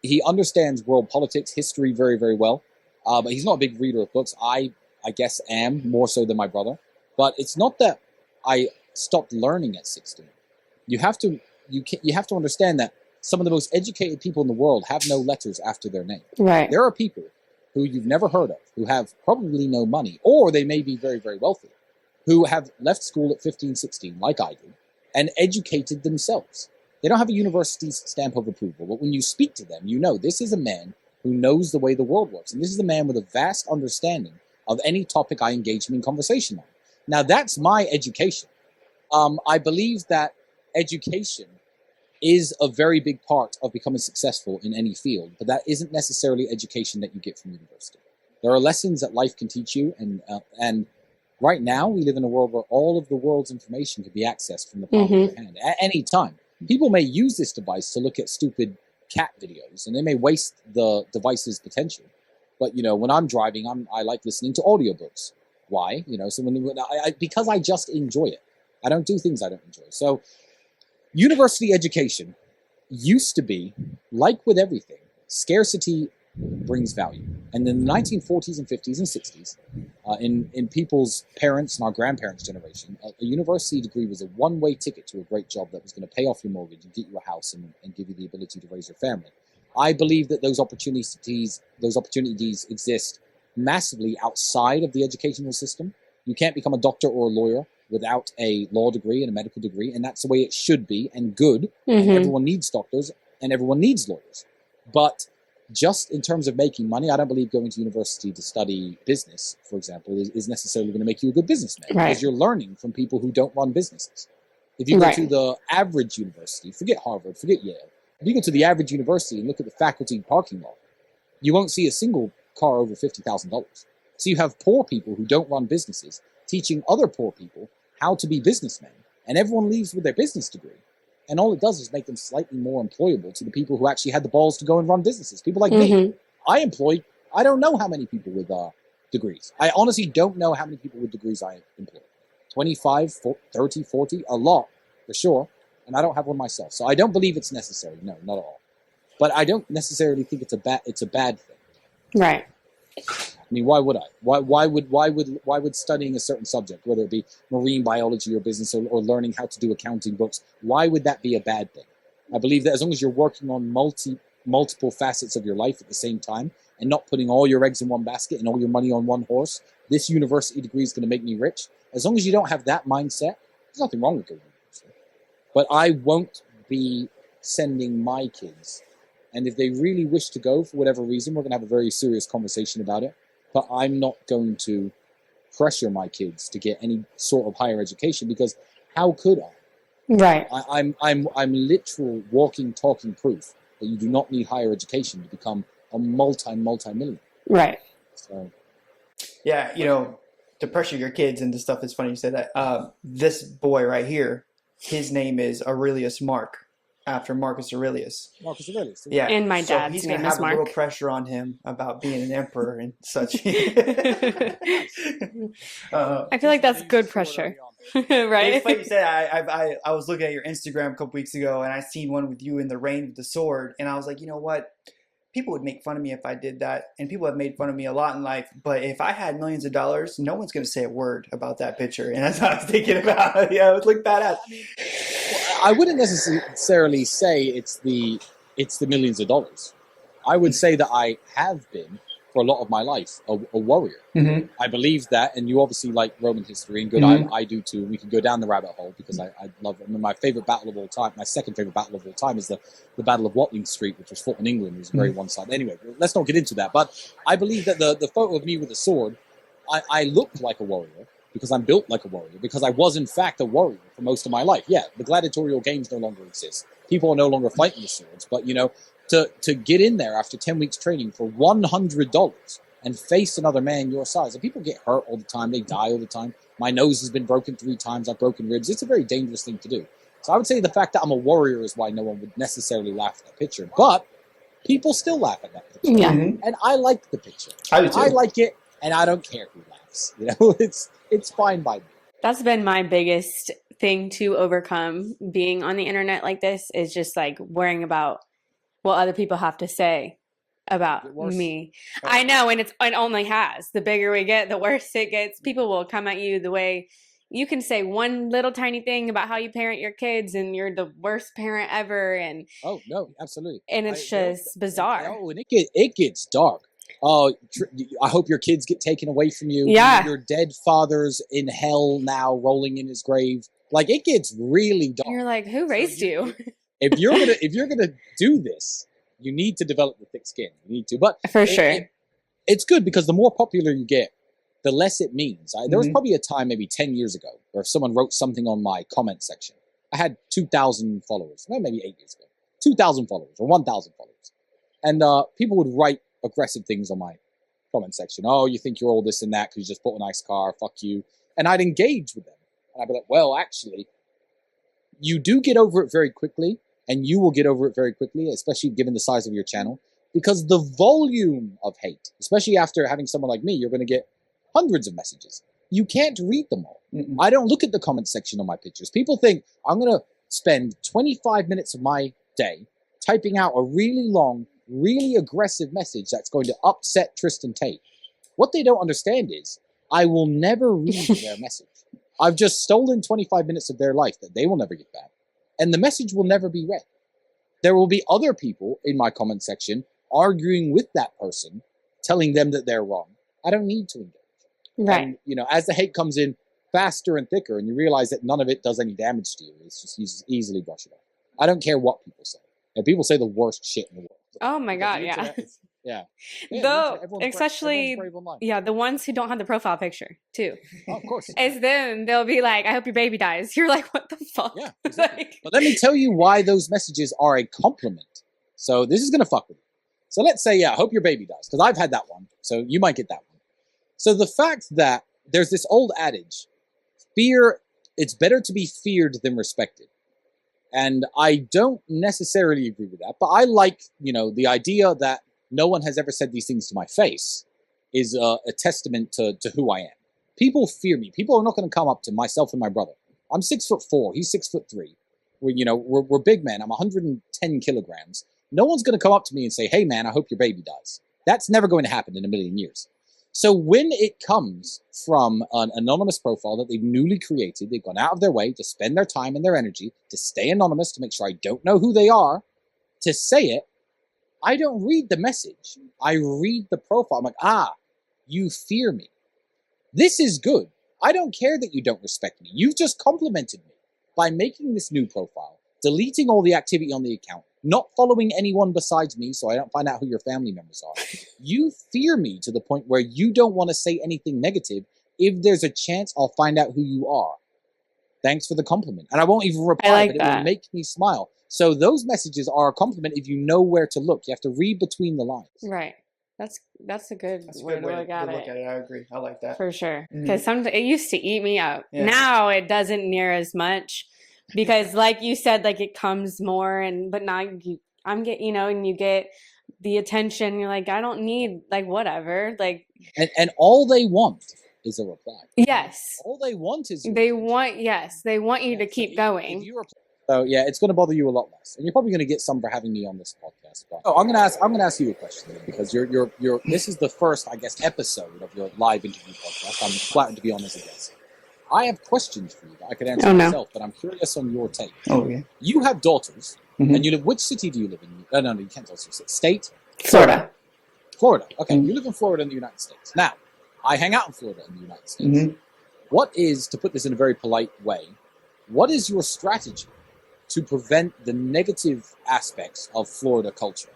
he understands world politics, history very, very well. But he's not a big reader of books. I guess am more so than my brother. But it's not that I stopped learning at 16. You have to understand that some of the most educated people in the world have no letters after their name. Right. There are people who you've never heard of, who have probably no money, or they may be very, very wealthy, who have left school at 15, 16, like I did, and educated themselves. They don't have a university's stamp of approval, but when you speak to them, you know this is a man who knows the way the world works, and this is a man with a vast understanding of any topic I engage him in conversation on. Now, that's my education. I believe that education is a very big part of becoming successful in any field, but that isn't necessarily education that you get from university. There are lessons that life can teach you, and right now we live in a world where all of the world's information can be accessed from the palm of your hand at any time. People may use this device to look at stupid cat videos, and they may waste the device's potential. But, you know, when I'm driving, I like listening to audiobooks. Why? You know, so because I just enjoy it. I don't do things I don't enjoy. So university education used to be, like with everything, scarcity brings value. And in the 1940s and 50s and 60s, in people's parents and our grandparents' generation, a university degree was a one-way ticket to a great job that was going to pay off your mortgage and get you a house and give you the ability to raise your family. I believe that those opportunities exist massively outside of the educational system. You can't become a doctor or a lawyer without a law degree and a medical degree, and that's the way it should be, and good. And everyone needs doctors, and everyone needs lawyers. But just in terms of making money, I don't believe going to university to study business, for example, is necessarily going to make you a good businessman, because you're learning from people who don't run businesses. If you go to the average university, forget Harvard, forget Yale, if you go to the average university and look at the faculty parking lot, you won't see a single car over $50,000. So you have poor people who don't run businesses teaching other poor people how to be businessmen, and everyone leaves with their business degree. And all it does is make them slightly more employable to the people who actually had the balls to go and run businesses. People like me. I don't know how many people with degrees. I honestly don't know how many people with degrees I employ. 25, 30, 40, a lot, for sure. And I don't have one myself. So I don't believe it's necessary. No, not at all. But I don't necessarily think it's a bad thing. Right. I mean, why would I? Why would studying a certain subject, whether it be marine biology or business or learning how to do accounting books, why would that be a bad thing? I believe that as long as you're working on multiple facets of your life at the same time and not putting all your eggs in one basket and all your money on one horse, this university degree is going to make me rich. As long as you don't have that mindset, there's nothing wrong with going to university. But I won't be sending my kids. And if they really wish to go for whatever reason, we're going to have a very serious conversation about it. But I'm not going to pressure my kids to get any sort of higher education, because how could I? Right. I'm literal walking, talking proof that you do not need higher education to become a multi-millionaire. Right. So, yeah, you know, to pressure your kids into stuff. It's funny you say that. This boy right here, his name is Aurelius Mark, after Marcus Aurelius. Marcus Aurelius. Yeah. And my dad's he's name gonna is have Mark. a little pressure on him about being an emperor and such. I feel like that's good pressure. Right? It's funny you said I was looking at your Instagram a couple weeks ago, and I seen one with you in the reign of the sword, and I was like, you know what? People would make fun of me if I did that, and people have made fun of me a lot in life. But if I had millions of dollars, no one's going to say a word about that picture, and that's what I was thinking about. Yeah, it would look badass. I wouldn't necessarily say it's the millions of dollars. I would say that I have been, for a lot of my life, a warrior. Mm-hmm. I believe that, and you obviously like Roman history, and good, Mm-hmm. I do too. We can go down the rabbit hole, because I love it. I mean, my favorite battle of all time, my second favorite battle of all time, is the Battle of Watling Street, which was fought in England. It was very one-sided. Anyway, let's not get into that. But I believe that the photo of me with a sword, I look like a warrior, because I'm built like a warrior, because I was in fact a warrior for most of my life. Yeah, the gladiatorial games no longer exist. People are no longer fighting with swords, but you know, to get in there after 10 weeks training for $100 and face another man your size, and people get hurt all the time, they die all the time. My nose has been broken 3 times, I've broken ribs. It's a very dangerous thing to do. So I would say the fact that I'm a warrior is why no one would necessarily laugh at that picture. But people still laugh at that picture. Yeah. And I like the picture. I do too. I like it, and I don't care who laughs. You know, it's fine by me. That's been my biggest thing to overcome being on the internet like this, is just like worrying about what other people have to say about me. I know, and it only has. The bigger we get, the worse it gets. People will come at you the way you can say one little tiny thing about how you parent your kids and you're the worst parent ever, and oh no, absolutely. And it's just bizarre. Oh, and it gets dark. Oh, I hope your kids get taken away from you. Yeah. Your dead father's in hell now, rolling in his grave. Like, it gets really dark. You're like, who raised you? If you're gonna do this, you need to develop the thick skin. You need to, but for sure, it's good because the more popular you get, the less it means. There was probably a time, maybe 10 years ago, where if someone wrote something on my comment section, I had 2,000 followers, maybe 8 years ago, 2,000 followers or 1,000 followers, and people would write aggressive things on my comment section. Oh, you think you're all this and that because you just bought a nice car, fuck you. And I'd engage with them. And I'd be like, well, actually, you do get over it very quickly, and you will get over it very quickly, especially given the size of your channel, because the volume of hate, especially after having someone like me, you're going to get hundreds of messages. You can't read them all. I don't look at the comment section on my pictures. People think I'm going to spend 25 minutes of my day typing out a really long, really aggressive message that's going to upset Tristan Tate. What they don't understand is I will never read their message. I've just stolen 25 minutes of their life that they will never get back. And the message will never be read. There will be other people in my comment section arguing with that person, telling them that they're wrong. I don't need to engage. right? And, as the hate comes in faster and thicker and you realize that none of it does any damage to you, it's just easily brush it off. I don't care what people say. And people say the worst shit in the world. Oh my God, yeah. Yeah. Though, Everyone's especially, brave online. yeah, the ones who don't have the profile picture too. Oh, of course. It's them. They'll be like, "I hope your baby dies." You're like, "What the fuck?" Yeah, exactly. Like, But let me tell you why those messages are a compliment. So this is going to fuck with you. So let's say, I hope your baby dies, because I've had that one. So you might get that one. So the fact that there's this old adage, it's better to be feared than respected. And I don't necessarily agree with that, but I like, the idea that no one has ever said these things to my face is a testament to who I am. People fear me. People are not going to come up to myself and my brother. I'm 6'4", he's 6'3". We're big men. I'm 110 kilograms. No one's going to come up to me and say, "Hey man, I hope your baby dies." That's never going to happen in a million years. So when it comes from an anonymous profile that they've newly created, they've gone out of their way to spend their time and their energy to stay anonymous, to make sure I don't know who they are, to say it, I don't read the message. I read the profile. I'm like, you fear me. This is good. I don't care that you don't respect me. You've just complimented me by making this new profile, deleting all the activity on the account, not following anyone besides me so I don't find out who your family members are. You fear me to the point where you don't want to say anything negative. If there's a chance, I'll find out who you are. Thanks for the compliment. And I won't even reply, but it will make me smile. So those messages are a compliment if you know where to look. You have to read between the lines. right. That's a good way to look at it. I agree. I like that for sure. Because sometimes it used to eat me up. Yeah. Now it doesn't near as much. Because like you said, like it comes more, but now I'm and you get the attention. You're like, I don't need whatever. And all they want is a reply. Yes. All they want is they want you to keep going. So it's going to bother you a lot less, and you're probably going to get some for having me on this podcast. But I'm going to ask you a question because you're this is the first, I guess, episode of your live interview podcast. I'm flattered to be on as a guest. I have questions for you that I could answer myself, but I'm curious on your take. Oh, yeah. You have daughters, and you live. Which city do you live in? No, you can't tell us. State? Florida. Florida. Okay, you live in Florida in the United States. Now, I hang out in Florida in the United States. What is, to put this in a very polite way, what is your strategy to prevent the negative aspects of Florida culture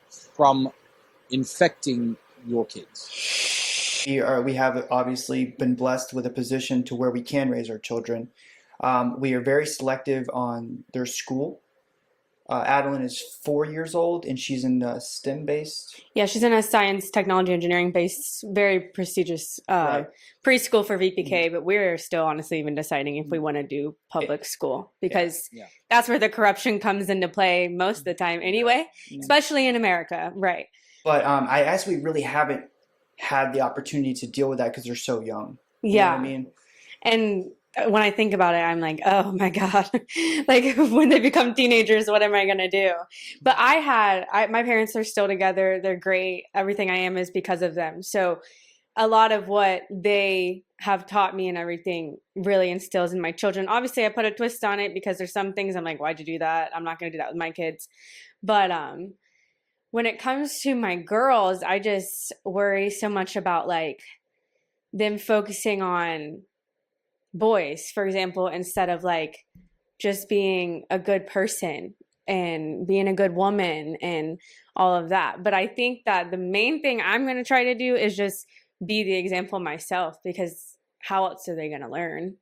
from infecting your kids? We have obviously been blessed with a position to where we can raise our children. We are very selective on their school. Adeline is 4 years old, and she's in STEM based. Yeah, she's in a science, technology, engineering based, very prestigious Right. preschool for VPK, but we're still honestly even deciding if we want to do public school because that's where the corruption comes into play most of the time anyway, especially in America. Right. But I guess we really haven't had the opportunity to deal with that because they're so young. You know Yeah. what I mean? And when I think about it, I'm like, oh my God, like when they become teenagers, what am I going to do? But my parents are still together. They're great. Everything I am is because of them. So a lot of what they have taught me and everything really instills in my children. Obviously, I put a twist on it because there's some things I'm like, why'd you do that? I'm not going to do that with my kids. But when it comes to my girls, I just worry so much about like them focusing on boys, for example, instead of like just being a good person and being a good woman and all of that. But I think that the main thing I'm going to try to do is just be the example myself, because how else are they going to learn?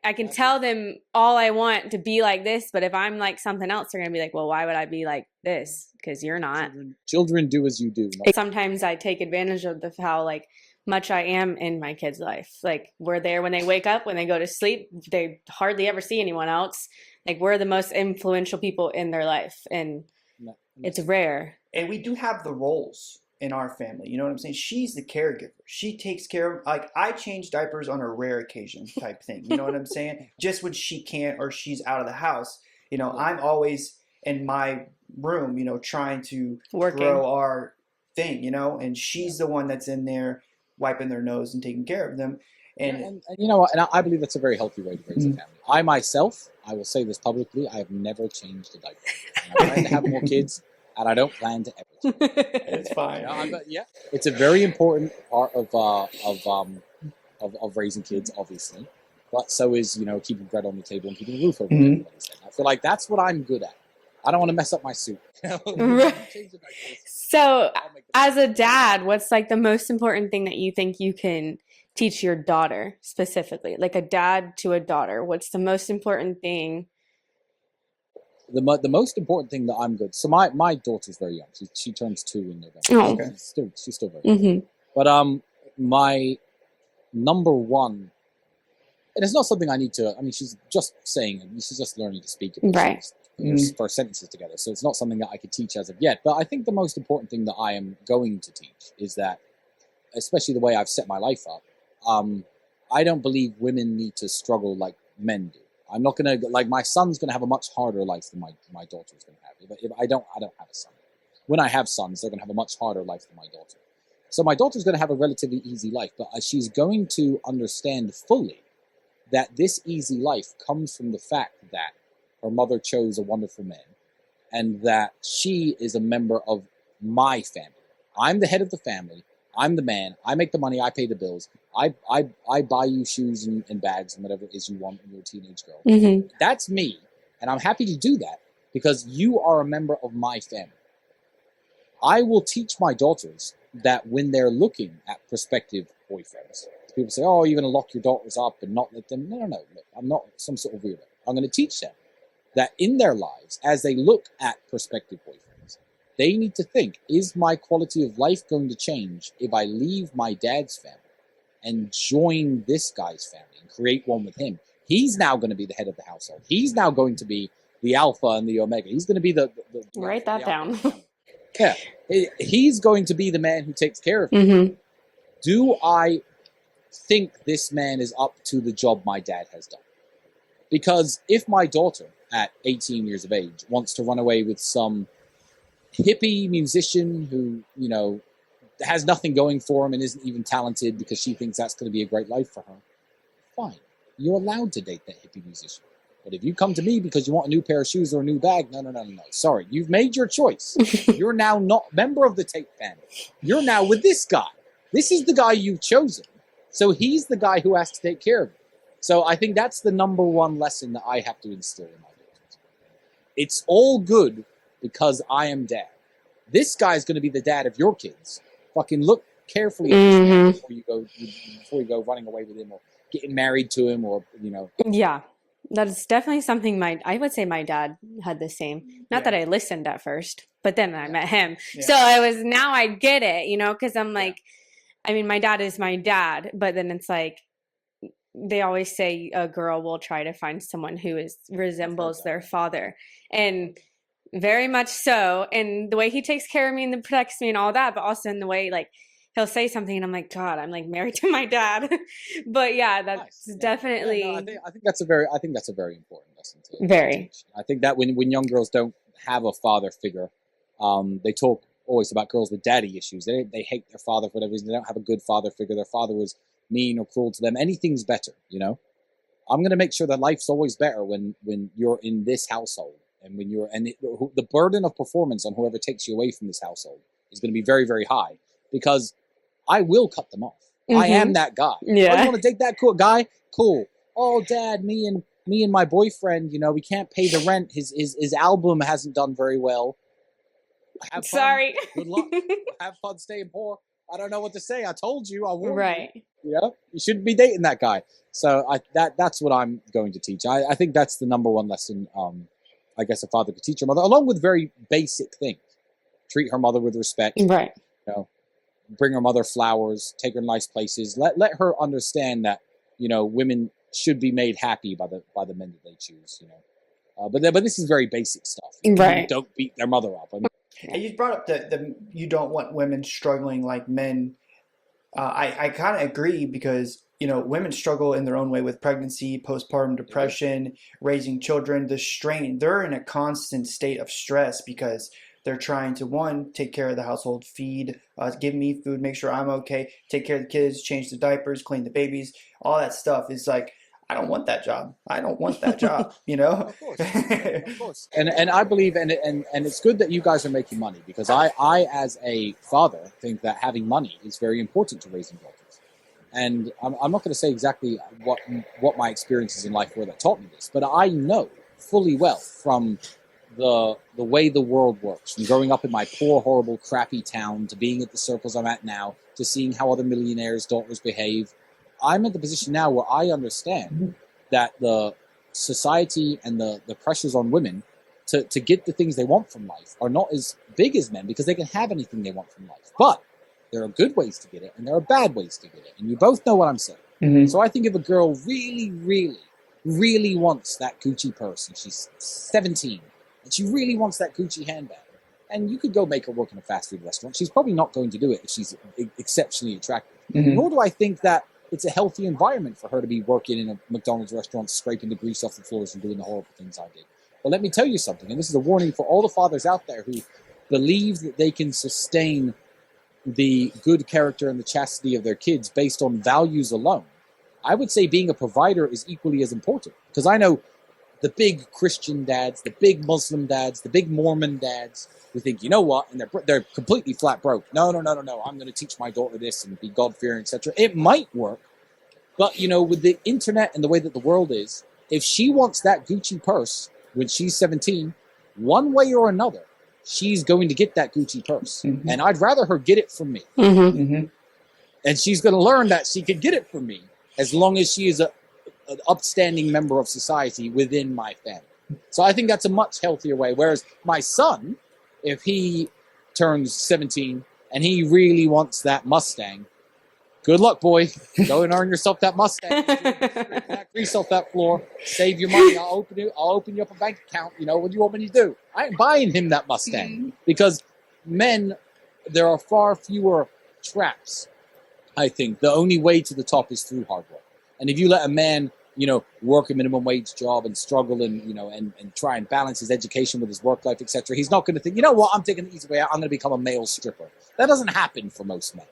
I can tell them all I want to be like this, but if I'm like something else, they're going to be like, well, why would I be like this? Because you're not. Children do as you do. Sometimes I take advantage of how like much I am in my kids' life. Like we're there when they wake up, when they go to sleep, they hardly ever see anyone else. Like we're the most influential people in their life, and it's rare. And we do have the roles in our family. You know what I'm saying? She's the caregiver. She takes care of, like, I change diapers on a rare occasion type thing. You know what I'm saying? Just when she can't or she's out of the house. You know, I'm always in my room, you know, trying to grow our thing, you know, and she's the one that's in there wiping their nose and taking care of them. And you know what? And I believe that's a very healthy way to raise a family. I myself, I will say this publicly, I have never changed a diaper. And I plan to have more kids, and I don't plan to ever. It's fine. You know, it's a very important part of raising kids, obviously. But so is, you know, keeping bread on the table and keeping a roof over everybody's head. I feel like that's what I'm good at. I don't want to mess up my suit. So, as a dad, what's like the most important thing that you think you can teach your daughter specifically? Like a dad to a daughter, what's the most important thing? The most important thing that I'm good. So my daughter's very young. She turns 2 in November. Oh. Okay. She's still very young. But my number one, and it's not something I need to. I mean, she's just saying, she's just learning to speak. Right. For sentences together. So it's not something that I could teach as of yet. But I think the most important thing that I am going to teach is that, especially the way I've set my life up, I don't believe women need to struggle like men do. I'm not going to, like, my son's going to have a much harder life than my daughter's going to have. If I don't have a son. When I have sons, they're going to have a much harder life than my daughter. So my daughter's going to have a relatively easy life, but she's going to understand fully that this easy life comes from the fact that her mother chose a wonderful man, and that she is a member of my family. I'm the head of the family. I'm the man. I make the money. I pay the bills. I buy you shoes and bags and whatever it is you want when you're a teenage girl. That's me, and I'm happy to do that because you are a member of my family. I will teach my daughters that when they're looking at prospective boyfriends, people say, oh, you're going to lock your daughters up and not let them. No. Look, I'm not some sort of weirdo. I'm going to teach them that in their lives, as they look at prospective boyfriends, they need to think, is my quality of life going to change if I leave my dad's family and join this guy's family and create one with him? He's now going to be the head of the household. He's now going to be the alpha and the omega. He's going to be the write that down. Yeah. He's going to be the man who takes care of me. Do I think this man is up to the job my dad has done? Because if my daughter at 18 years of age wants to run away with some hippie musician who, you know, has nothing going for him and isn't even talented because she thinks that's going to be a great life for her, fine. You're allowed to date that hippie musician. But if you come to me because you want a new pair of shoes or a new bag, no. Sorry, you've made your choice. You're now not a member of the Tate family. You're now with this guy. This is the guy you've chosen. So he's the guy who has to take care of you. So I think that's the number one lesson that I have to instill in my daughters. It's all good because I am dad. This guy's going to be the dad of your kids. Fucking look carefully at this man before you go running away with him or getting married to him or, you know. Yeah. That is definitely something I would say my dad had the same. Not that I listened at first, but then I met him. Yeah. So now I get it, because I'm like, I mean, my dad is my dad, but then it's like, they always say a girl will try to find someone who resembles their father. And very much so. And the way he takes care of me and protects me and all that, but also in the way, like, he'll say something and I'm like, God, I'm like married to my dad. But yeah, that's definitely. Yeah, no, I think that's a very important lesson to teach. I think that when young girls don't have a father figure, they talk always about girls with daddy issues. They hate their father for whatever reason. They don't have a good father figure. Their father was mean or cruel to them. Anything's better, I'm going to make sure that life's always better when you're in this household, and when the burden of performance on whoever takes you away from this household is going to be very, very high, because I will cut them off. Mm-hmm. I am that guy. Yeah. Oh, you want to date that cool guy? Cool. Oh, Dad, me and my boyfriend, we can't pay the rent. His album hasn't done very well. Have fun. Sorry. Good luck. Have fun staying poor. I don't know what to say. I told you. I warned you. You shouldn't be dating that guy. So that's what I'm going to teach. I think that's the number one lesson. I guess a father could teach her mother, along with very basic things. Treat her mother with respect. Right. Bring her mother flowers. Take her nice places. Let her understand that women should be made happy by the men that they choose. But this is very basic stuff. Right. Don't beat their mother up. I mean, and you brought up the you don't want women struggling like men. I kind of agree, because women struggle in their own way with pregnancy, postpartum depression, raising children, the strain. They're in a constant state of stress because they're trying to, one, take care of the household, feed, give me food, make sure I'm okay, take care of the kids, change the diapers, clean the babies. All that stuff is like, I don't want that job. I don't want that job, Of course. Of course. And I believe, and it's good that you guys are making money, because I as a father think that having money is very important to raising daughters. And I'm not going to say exactly what my experiences in life were that taught me this, but I know fully well from the way the world works, from growing up in my poor, horrible, crappy town, to being at the circles I'm at now, to seeing how other millionaires' daughters behave. I'm in the position now where I understand that the society and the pressures on women to get the things they want from life are not as big as men, because they can have anything they want from life. But there are good ways to get it, and there are bad ways to get it. And you both know what I'm saying. Mm-hmm. So I think if a girl really, really, really wants that Gucci purse, and she's 17, and she really wants that Gucci handbag, and you could go make her work in a fast food restaurant, she's probably not going to do it if she's exceptionally attractive. Mm-hmm. Nor do I think that it's a healthy environment for her to be working in a McDonald's restaurant, scraping the grease off the floors and doing the horrible things I did. But let me tell you something, and this is a warning for all the fathers out there who believe that they can sustain the good character and the chastity of their kids based on values alone. I would say being a provider is equally as important, because I know the big Christian dads, the big Muslim dads, the big Mormon dads who think, you know what, and they're completely flat broke. No, I'm going to teach my daughter this and be God-fearing, etc. It might work, but with the internet and the way that the world is, if she wants that Gucci purse when she's 17, one way or another, she's going to get that Gucci purse. Mm-hmm. And I'd rather her get it from me. Mm-hmm. Mm-hmm. And she's going to learn that she can get it from me as long as she is an upstanding member of society within my family. So I think that's a much healthier way. Whereas my son, if he turns 17 and he really wants that Mustang, good luck, boy. Go and earn yourself that Mustang. That grease off that floor. Save your money. I'll open you up a bank account. What do you want me to do? I ain't buying him that Mustang, because men, there are far fewer traps. I think the only way to the top is through hard work. And if you let a man, work a minimum wage job and struggle and try and balance his education with his work life, etc., he's not going to think, I'm taking the easy way out. I'm going to become a male stripper. That doesn't happen for most men.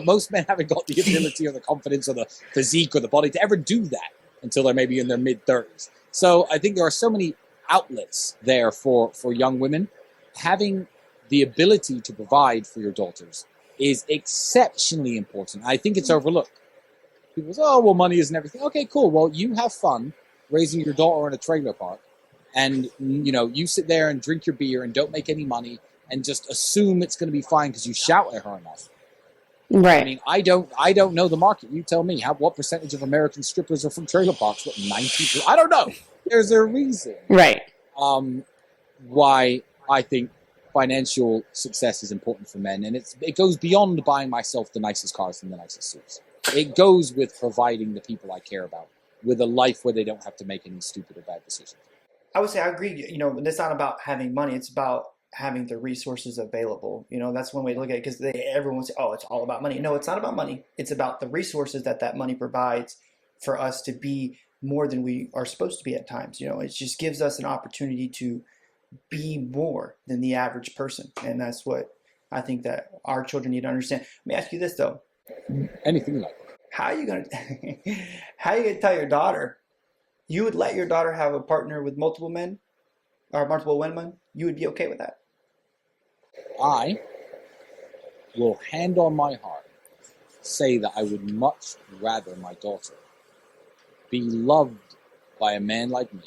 Most men haven't got the ability or the confidence or the physique or the body to ever do that until they're maybe in their mid-30s. So I think there are so many outlets there for young women. Having the ability to provide for your daughters is exceptionally important. I think it's overlooked. People say, oh, well, money isn't everything. Okay, cool. Well, you have fun raising your daughter in a trailer park, and, you sit there and drink your beer and don't make any money and just assume it's going to be fine because you shout at her enough. Right. I mean, I don't know the market. You tell me what percentage of American strippers are from trailer parks? What, 90? I don't know. There's a reason. Right. Why I think financial success is important for men, and it goes beyond buying myself the nicest cars and the nicest suits. It goes with providing the people I care about with a life where they don't have to make any stupid or bad decisions. I would say I agree. It's not about having money. It's about having the resources available. That's one way to look at it, because everyone will say, oh, it's all about money. No, it's not about money. It's about the resources that money provides for us to be more than we are supposed to be at times. It just gives us an opportunity to be more than the average person. And that's what I think that our children need to understand. Let me ask you this, though. Anything you like. How are you gonna tell your daughter you would let your daughter have a partner with multiple men or multiple women? You would be okay with that? I will, hand on my heart, say that I would much rather my daughter be loved by a man like me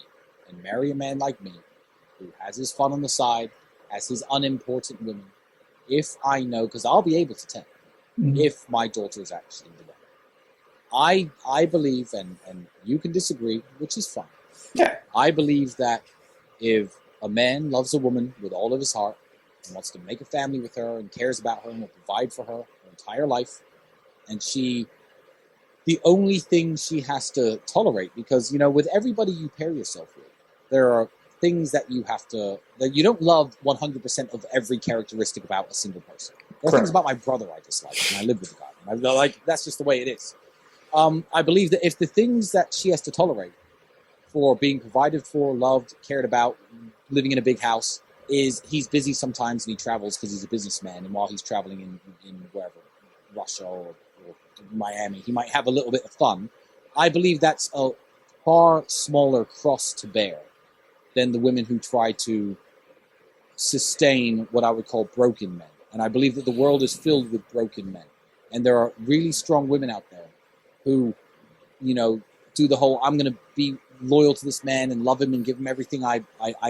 and marry a man like me who has his fun on the side, has his unimportant women, if I know, because I'll be able to tell if my daughter is actually the one. I believe, and you can disagree, which is fine. Yeah. I believe that if a man loves a woman with all of his heart and wants to make a family with her and cares about her and will provide for her entire life, and the only thing she has to tolerate, because, with everybody you pair yourself with, there are things that you don't love 100% of every characteristic about a single person. There are things about my brother I dislike, and I live with the guy. And that's just the way it is. I believe that if the things that she has to tolerate for being provided for, loved, cared about, living in a big house, is he's busy sometimes and he travels because he's a businessman, and while he's traveling in wherever, Russia or Miami, he might have a little bit of fun. I believe that's a far smaller cross to bear than the women who try to sustain what I would call broken men. And I believe that the world is filled with broken men. And there are really strong women out there who, do the whole, I'm going to be loyal to this man and love him and give him everything I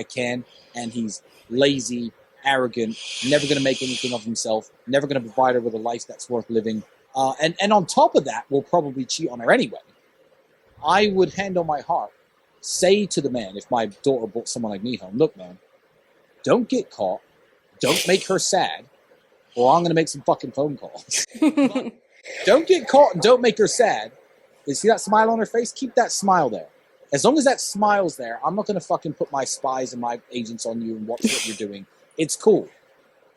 can. And he's lazy, arrogant, never going to make anything of himself, never going to provide her with a life that's worth living. And on top of that, will probably cheat on her anyway. I would, hand on my heart, say to the man, if my daughter brought someone like me home, look, man, don't get caught, don't make her sad, or I'm going to make some fucking phone calls. Don't get caught and don't make her sad. You see that smile on her face? Keep that smile there. As long as that smile's there, I'm not going to fucking put my spies and my agents on you and watch what you're doing. It's cool.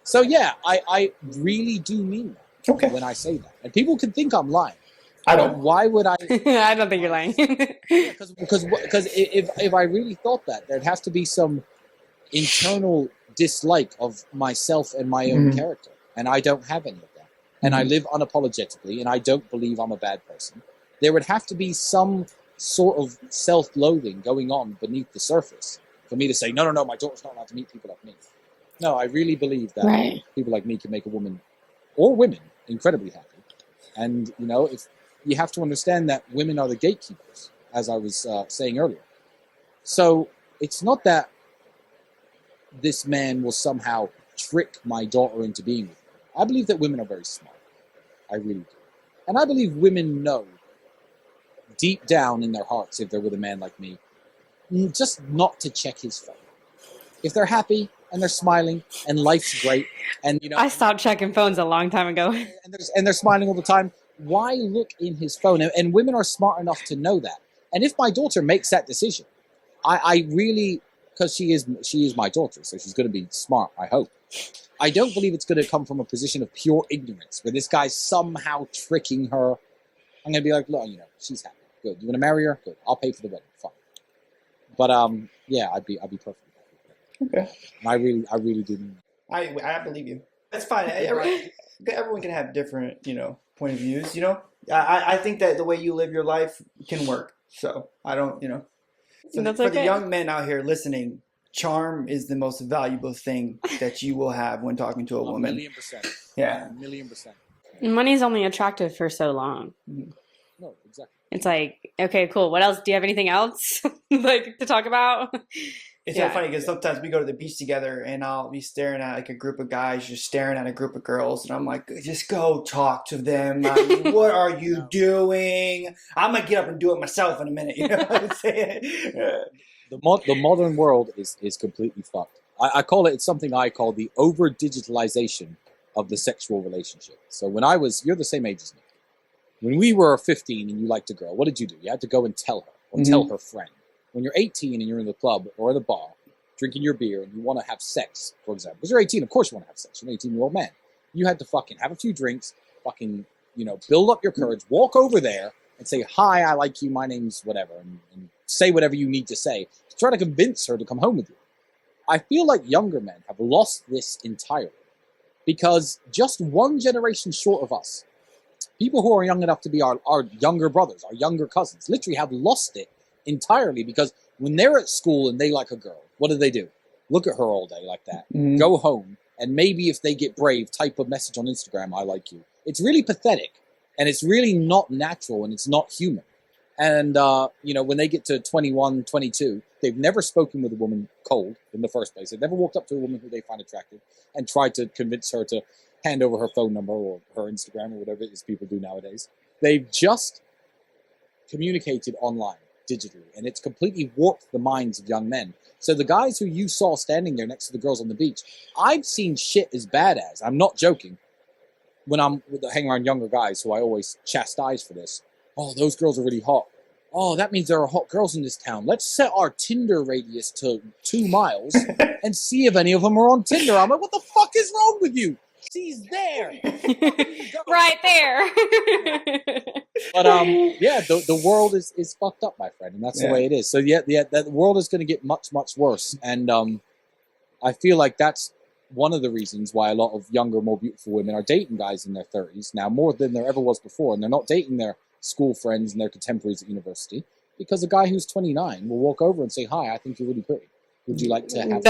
So yeah, I really do mean that when I say that. And people can think I'm lying. I don't. Why would I? I don't think you're lying. Because if I really thought that, there'd have to be some internal dislike of myself and my own character. And I don't have any of that. And I live unapologetically, and I don't believe I'm a bad person. There would have to be some sort of self-loathing going on beneath the surface for me to say, no, my daughter's not allowed to meet people like me. No, I really believe that people like me can make a woman or women incredibly happy. And, if you have to understand that women are the gatekeepers, as I was saying earlier. So it's not that this man will somehow trick my daughter into being with me. I believe that women are very smart. I really do. And I believe women know deep down in their hearts, if they're with a man like me, just not to check his phone. If they're happy and they're smiling and life's great, and I stopped checking phones a long time ago. and they're smiling all the time, why look in his phone? And women are smart enough to know that. And if my daughter makes that decision, I really, because she is my daughter, so she's going to be smart, I hope. I don't believe it's going to come from a position of pure ignorance, where this guy's somehow tricking her. I'm going to be like, look, she's happy. Good. You want to marry her? Good. I'll pay for the wedding. Fine. But yeah, I'd be perfectly happy. Okay. And I really do. I believe you. That's fine. Everyone can have different, point of views. I think that the way you live your life can work. So I don't, for the young men out here listening, charm is the most valuable thing that you will have when talking to a woman. 1,000,000%. Yeah. 1,000,000%. Money's only attractive for so long. No, exactly. It's like, okay, cool. What else? Do you have anything else to talk about? It's so funny because sometimes we go to the beach together and I'll be staring at like a group of guys just staring at a group of girls, and I'm like, just go talk to them. I mean, what are you doing? I'm gonna get up and do it myself in a minute. You know what I'm saying? The modern world is completely fucked. It's something I call the over digitalization of the sexual relationship. So you're the same age as me. When we were 15 and you liked a girl, what did you do? You had to go and tell her or tell her friend. When you're 18 and you're in the club or the bar, drinking your beer, and you want to have sex, for example, because you're 18, of course you want to have sex. You're an 18-year-old man. You had to fucking have a few drinks, fucking, build up your courage, walk over there and say, hi, I like you, my name's whatever, and say whatever you need to say to try to convince her to come home with you. I feel like younger men have lost this entirely because just one generation short of us, people who are young enough to be our younger brothers, our younger cousins, literally have lost it entirely because when they're at school and they like a girl, what do? Look at her all day like that. Go home, and maybe if they get brave, type a message on Instagram, I like you. It's really pathetic, and it's really not natural, and it's not human. And, when they get to 21, 22, they've never spoken with a woman cold in the first place. They've never walked up to a woman who they find attractive and tried to convince her to hand over her phone number or her Instagram or whatever it is people do nowadays. They've just communicated online, digitally, and it's completely warped the minds of young men. So the guys who you saw standing there next to the girls on the beach, I've seen shit as bad as, I'm not joking, when I'm hanging around younger guys who I always chastise for this. Oh, those girls are really hot. Oh, that means there are hot girls in this town. Let's set our Tinder radius to 2 miles and see if any of them are on Tinder. I'm like, what the fuck is wrong with you? She's there. Right there. But the world is fucked up, my friend, and that's the way it is. So the world is going to get much, much worse. And I feel like that's one of the reasons why a lot of younger, more beautiful women are dating guys in their 30s now, more than there ever was before. And they're not dating their school friends and their contemporaries at university, because a guy who's 29 will walk over and say, hi, I think you're really pretty. Would you like to have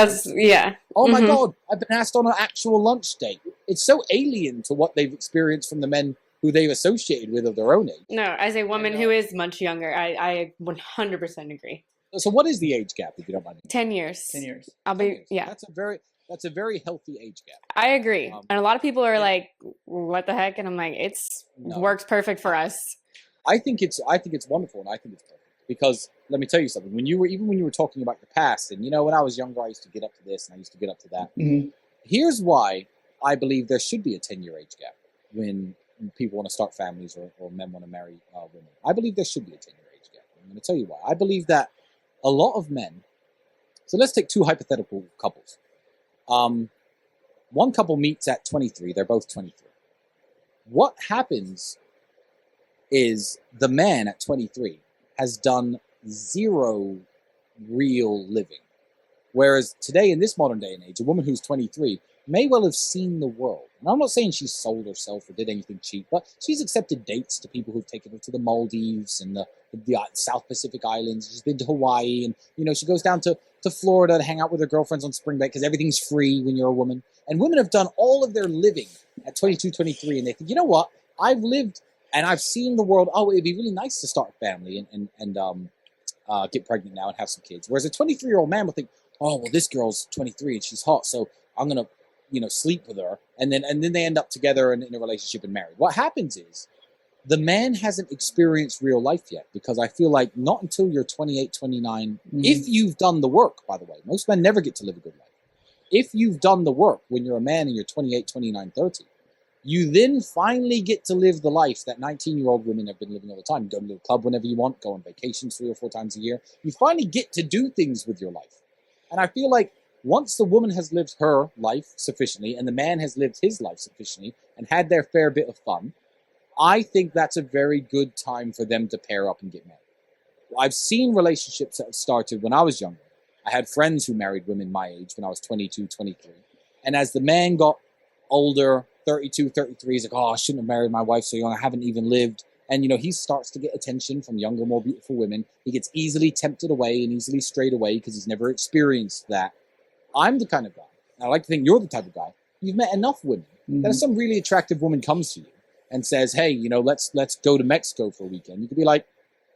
Oh my God, I've been asked on an actual lunch date. It's so alien to what they've experienced from the men who they've associated with of their own age. No, as a woman who is much younger, I 100% agree. So what is the age gap, if you don't mind? 10 years. 10 years. I'll be, That's a very healthy age gap. I agree. And a lot of people are like, what the heck? And I'm like, works perfect for us. I think it's wonderful, and I think it's perfect. Because let me tell you something. When you were talking about the past, and when I was younger, I used to get up to this and I used to get up to that. Here's why I believe there should be a 10-year age gap when people want to start families or men want to marry women. I believe there should be a 10-year age gap. I'm going to tell you why. I believe that a lot of men. So let's take two hypothetical couples. One couple meets at 23. They're both 23. What happens is the man at 23 has done zero real living. Whereas today, in this modern day and age, a woman who's 23 may well have seen the world. And I'm not saying she's sold herself or did anything cheap, but she's accepted dates to people who've taken her to the Maldives and the South Pacific Islands. She's been to Hawaii, and she goes down to Florida to hang out with her girlfriends on spring break because everything's free when you're a woman. And women have done all of their living at 22, 23, and they think, you know what? I've lived and I've seen the world. Oh, it'd be really nice to start a family and get pregnant now and have some kids. Whereas a 23-year-old man will think, oh, well, this girl's 23 and she's hot, so I'm gonna, sleep with her, and then they end up together and in a relationship and married. What happens is the man hasn't experienced real life yet, because I feel like not until you're 28, 29, if you've done the work, by the way, most men never get to live a good life. If you've done the work when you're a man and you're 28, 29, 30, you then finally get to live the life that 19-year-old women have been living all the time. Go to the club whenever you want, go on vacations 3 or 4 times a year. You finally get to do things with your life. And I feel like once the woman has lived her life sufficiently and the man has lived his life sufficiently and had their fair bit of fun, I think that's a very good time for them to pair up and get married. I've seen relationships that have started when I was younger. I had friends who married women my age when I was 22, 23. And as the man got older, 32, 33, he's like, oh, I shouldn't have married my wife so young. I haven't even lived. And, he starts to get attention from younger, more beautiful women. He gets easily tempted away and easily strayed away because he's never experienced that. I'm the kind of guy, and I like to think you're the type of guy, you've met enough women that if some really attractive woman comes to you and says, hey, let's go to Mexico for a weekend, you could be like,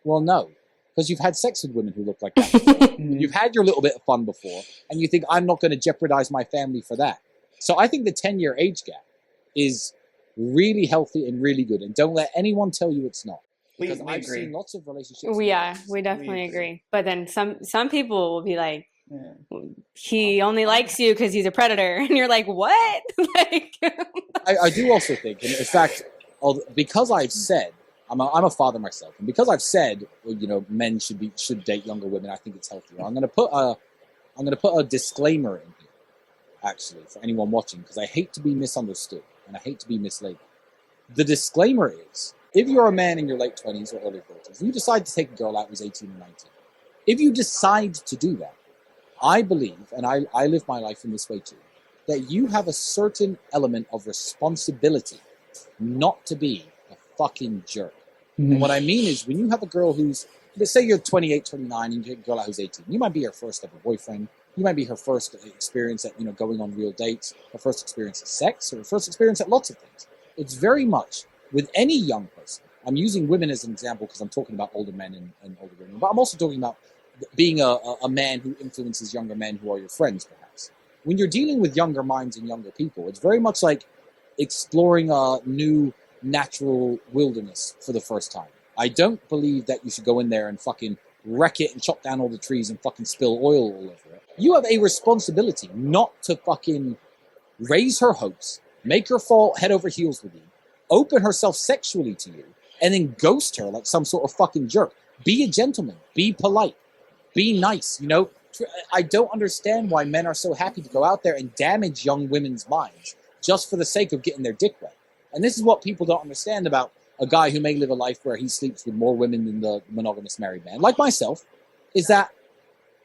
well, no, because you've had sex with women who look like that before. You've had your little bit of fun before, and you think, I'm not going to jeopardize my family for that. So I think the 10-year age gap is really healthy and really good, and don't let anyone tell you it's not. Because I've agree. seen lots of relationships. We definitely agree. But then some people will be like, he only likes you because he's a predator, and you're like, what? Like, I do also think, and in fact, because I've said I'm a father myself, and because I've said, men should date younger women, I think it's healthier. I'm gonna put a disclaimer in here, actually, for anyone watching, because I hate to be misunderstood and I hate to be mislabeled. The disclaimer is, if you're a man in your late 20s or early 30s, you decide to take a girl out who's 18 or 19. If you decide to do that, I believe, and I live my life in this way too, that you have a certain element of responsibility not to be a fucking jerk. And what I mean is, when you have a girl who's, let's say you're 28, 29, and you get a girl out who's 18, you might be her first ever boyfriend, you might be her first experience at, going on real dates, her first experience at sex, or her first experience at lots of things. It's very much, with any young person, I'm using women as an example because I'm talking about older men and older women, but I'm also talking about being a man who influences younger men who are your friends, perhaps. When you're dealing with younger minds and younger people, it's very much like exploring a new natural wilderness for the first time. I don't believe that you should go in there and fucking wreck it and chop down all the trees and fucking spill oil all over it. You have a responsibility not to fucking raise her hopes, make her fall head over heels with you, open herself sexually to you, and then ghost her like some sort of fucking jerk. Be a gentleman. Be polite. Be nice. I don't understand why men are so happy to go out there and damage young women's minds just for the sake of getting their dick wet. And this is what people don't understand about a guy who may live a life where he sleeps with more women than the monogamous married man, like myself, is that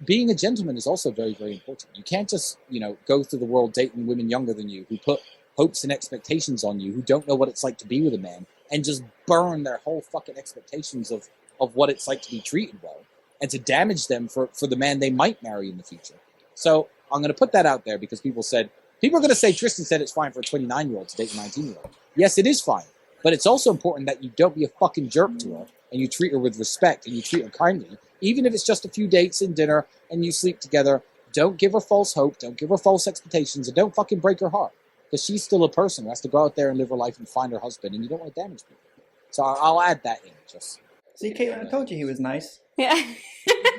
being a gentleman is also very, very important. You can't just, go through the world dating women younger than you who put hopes and expectations on you, who don't know what it's like to be with a man, and just burn their whole fucking expectations of what it's like to be treated well, and to damage them for the man they might marry in the future. So I'm going to put that out there because people are going to say, Tristan said it's fine for a 29-year-old to date a 19-year-old. Yes, it is fine. But it's also important that you don't be a fucking jerk to her, and you treat her with respect, and you treat her kindly. Even if it's just a few dates and dinner, and you sleep together, don't give her false hope, don't give her false expectations, and don't fucking break her heart. Because she's still a person who has to go out there and live her life and find her husband, and you don't want to damage people. So I'll add that in, just... See, Kate, I told you he was nice. Yeah.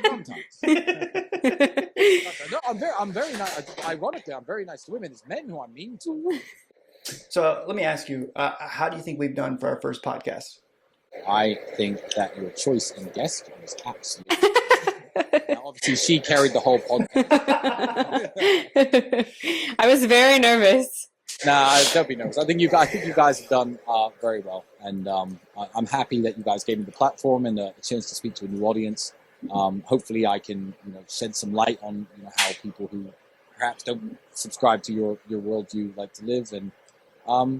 Sometimes. No, I'm very nice. Ironically, I'm very nice to women. It's men who I'm mean to. So let me ask you, how do you think we've done for our first podcast? I think that your choice in guest was absolutely. Now, obviously, she carried the whole podcast. I was very nervous. Nah, don't be nervous. I think you guys have done very well, and I'm happy that you guys gave me the platform and a chance to speak to a new audience. Hopefully, I can shed some light on how people who perhaps don't subscribe to your worldview like to live, and I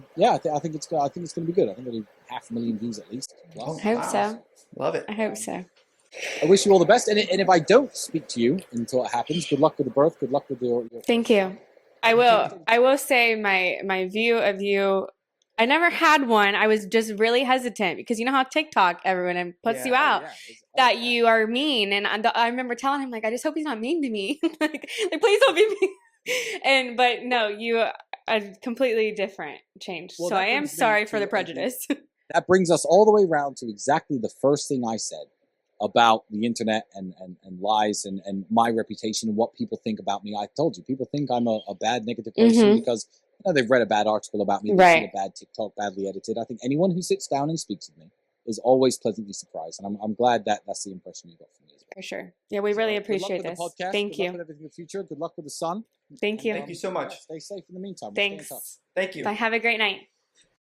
think it's going to be good. I think it'll be 500,000 views at least. I hope so. Love it. I hope so. I wish you all the best, and if I don't speak to you until it happens, good luck with the birth. Good luck with your Thank you. I will say my view of you, I never had one. I was just really hesitant because you know how TikTok, everyone puts you out, that you are mean. And I remember telling him, like, I just hope he's not mean to me. like, please don't be mean. But no, you are completely different change. Well, so I am sorry for the prejudice. That brings us all the way around to exactly the first thing I said about the internet and lies and my reputation and what people think about me. I told you, people think I'm a bad, negative person because they've read a bad article about me, they've seen a bad TikTok, badly edited. I think anyone who sits down and speaks with me is always pleasantly surprised, and I'm glad that that's the impression you got from me as well. For sure. Yeah, we really appreciate this. Thank you. Good luck with everything in the future. Good luck with the sun. Thank you. Thank you so much. Stay safe in the meantime. Thanks. Thank you. Bye. Have a great night.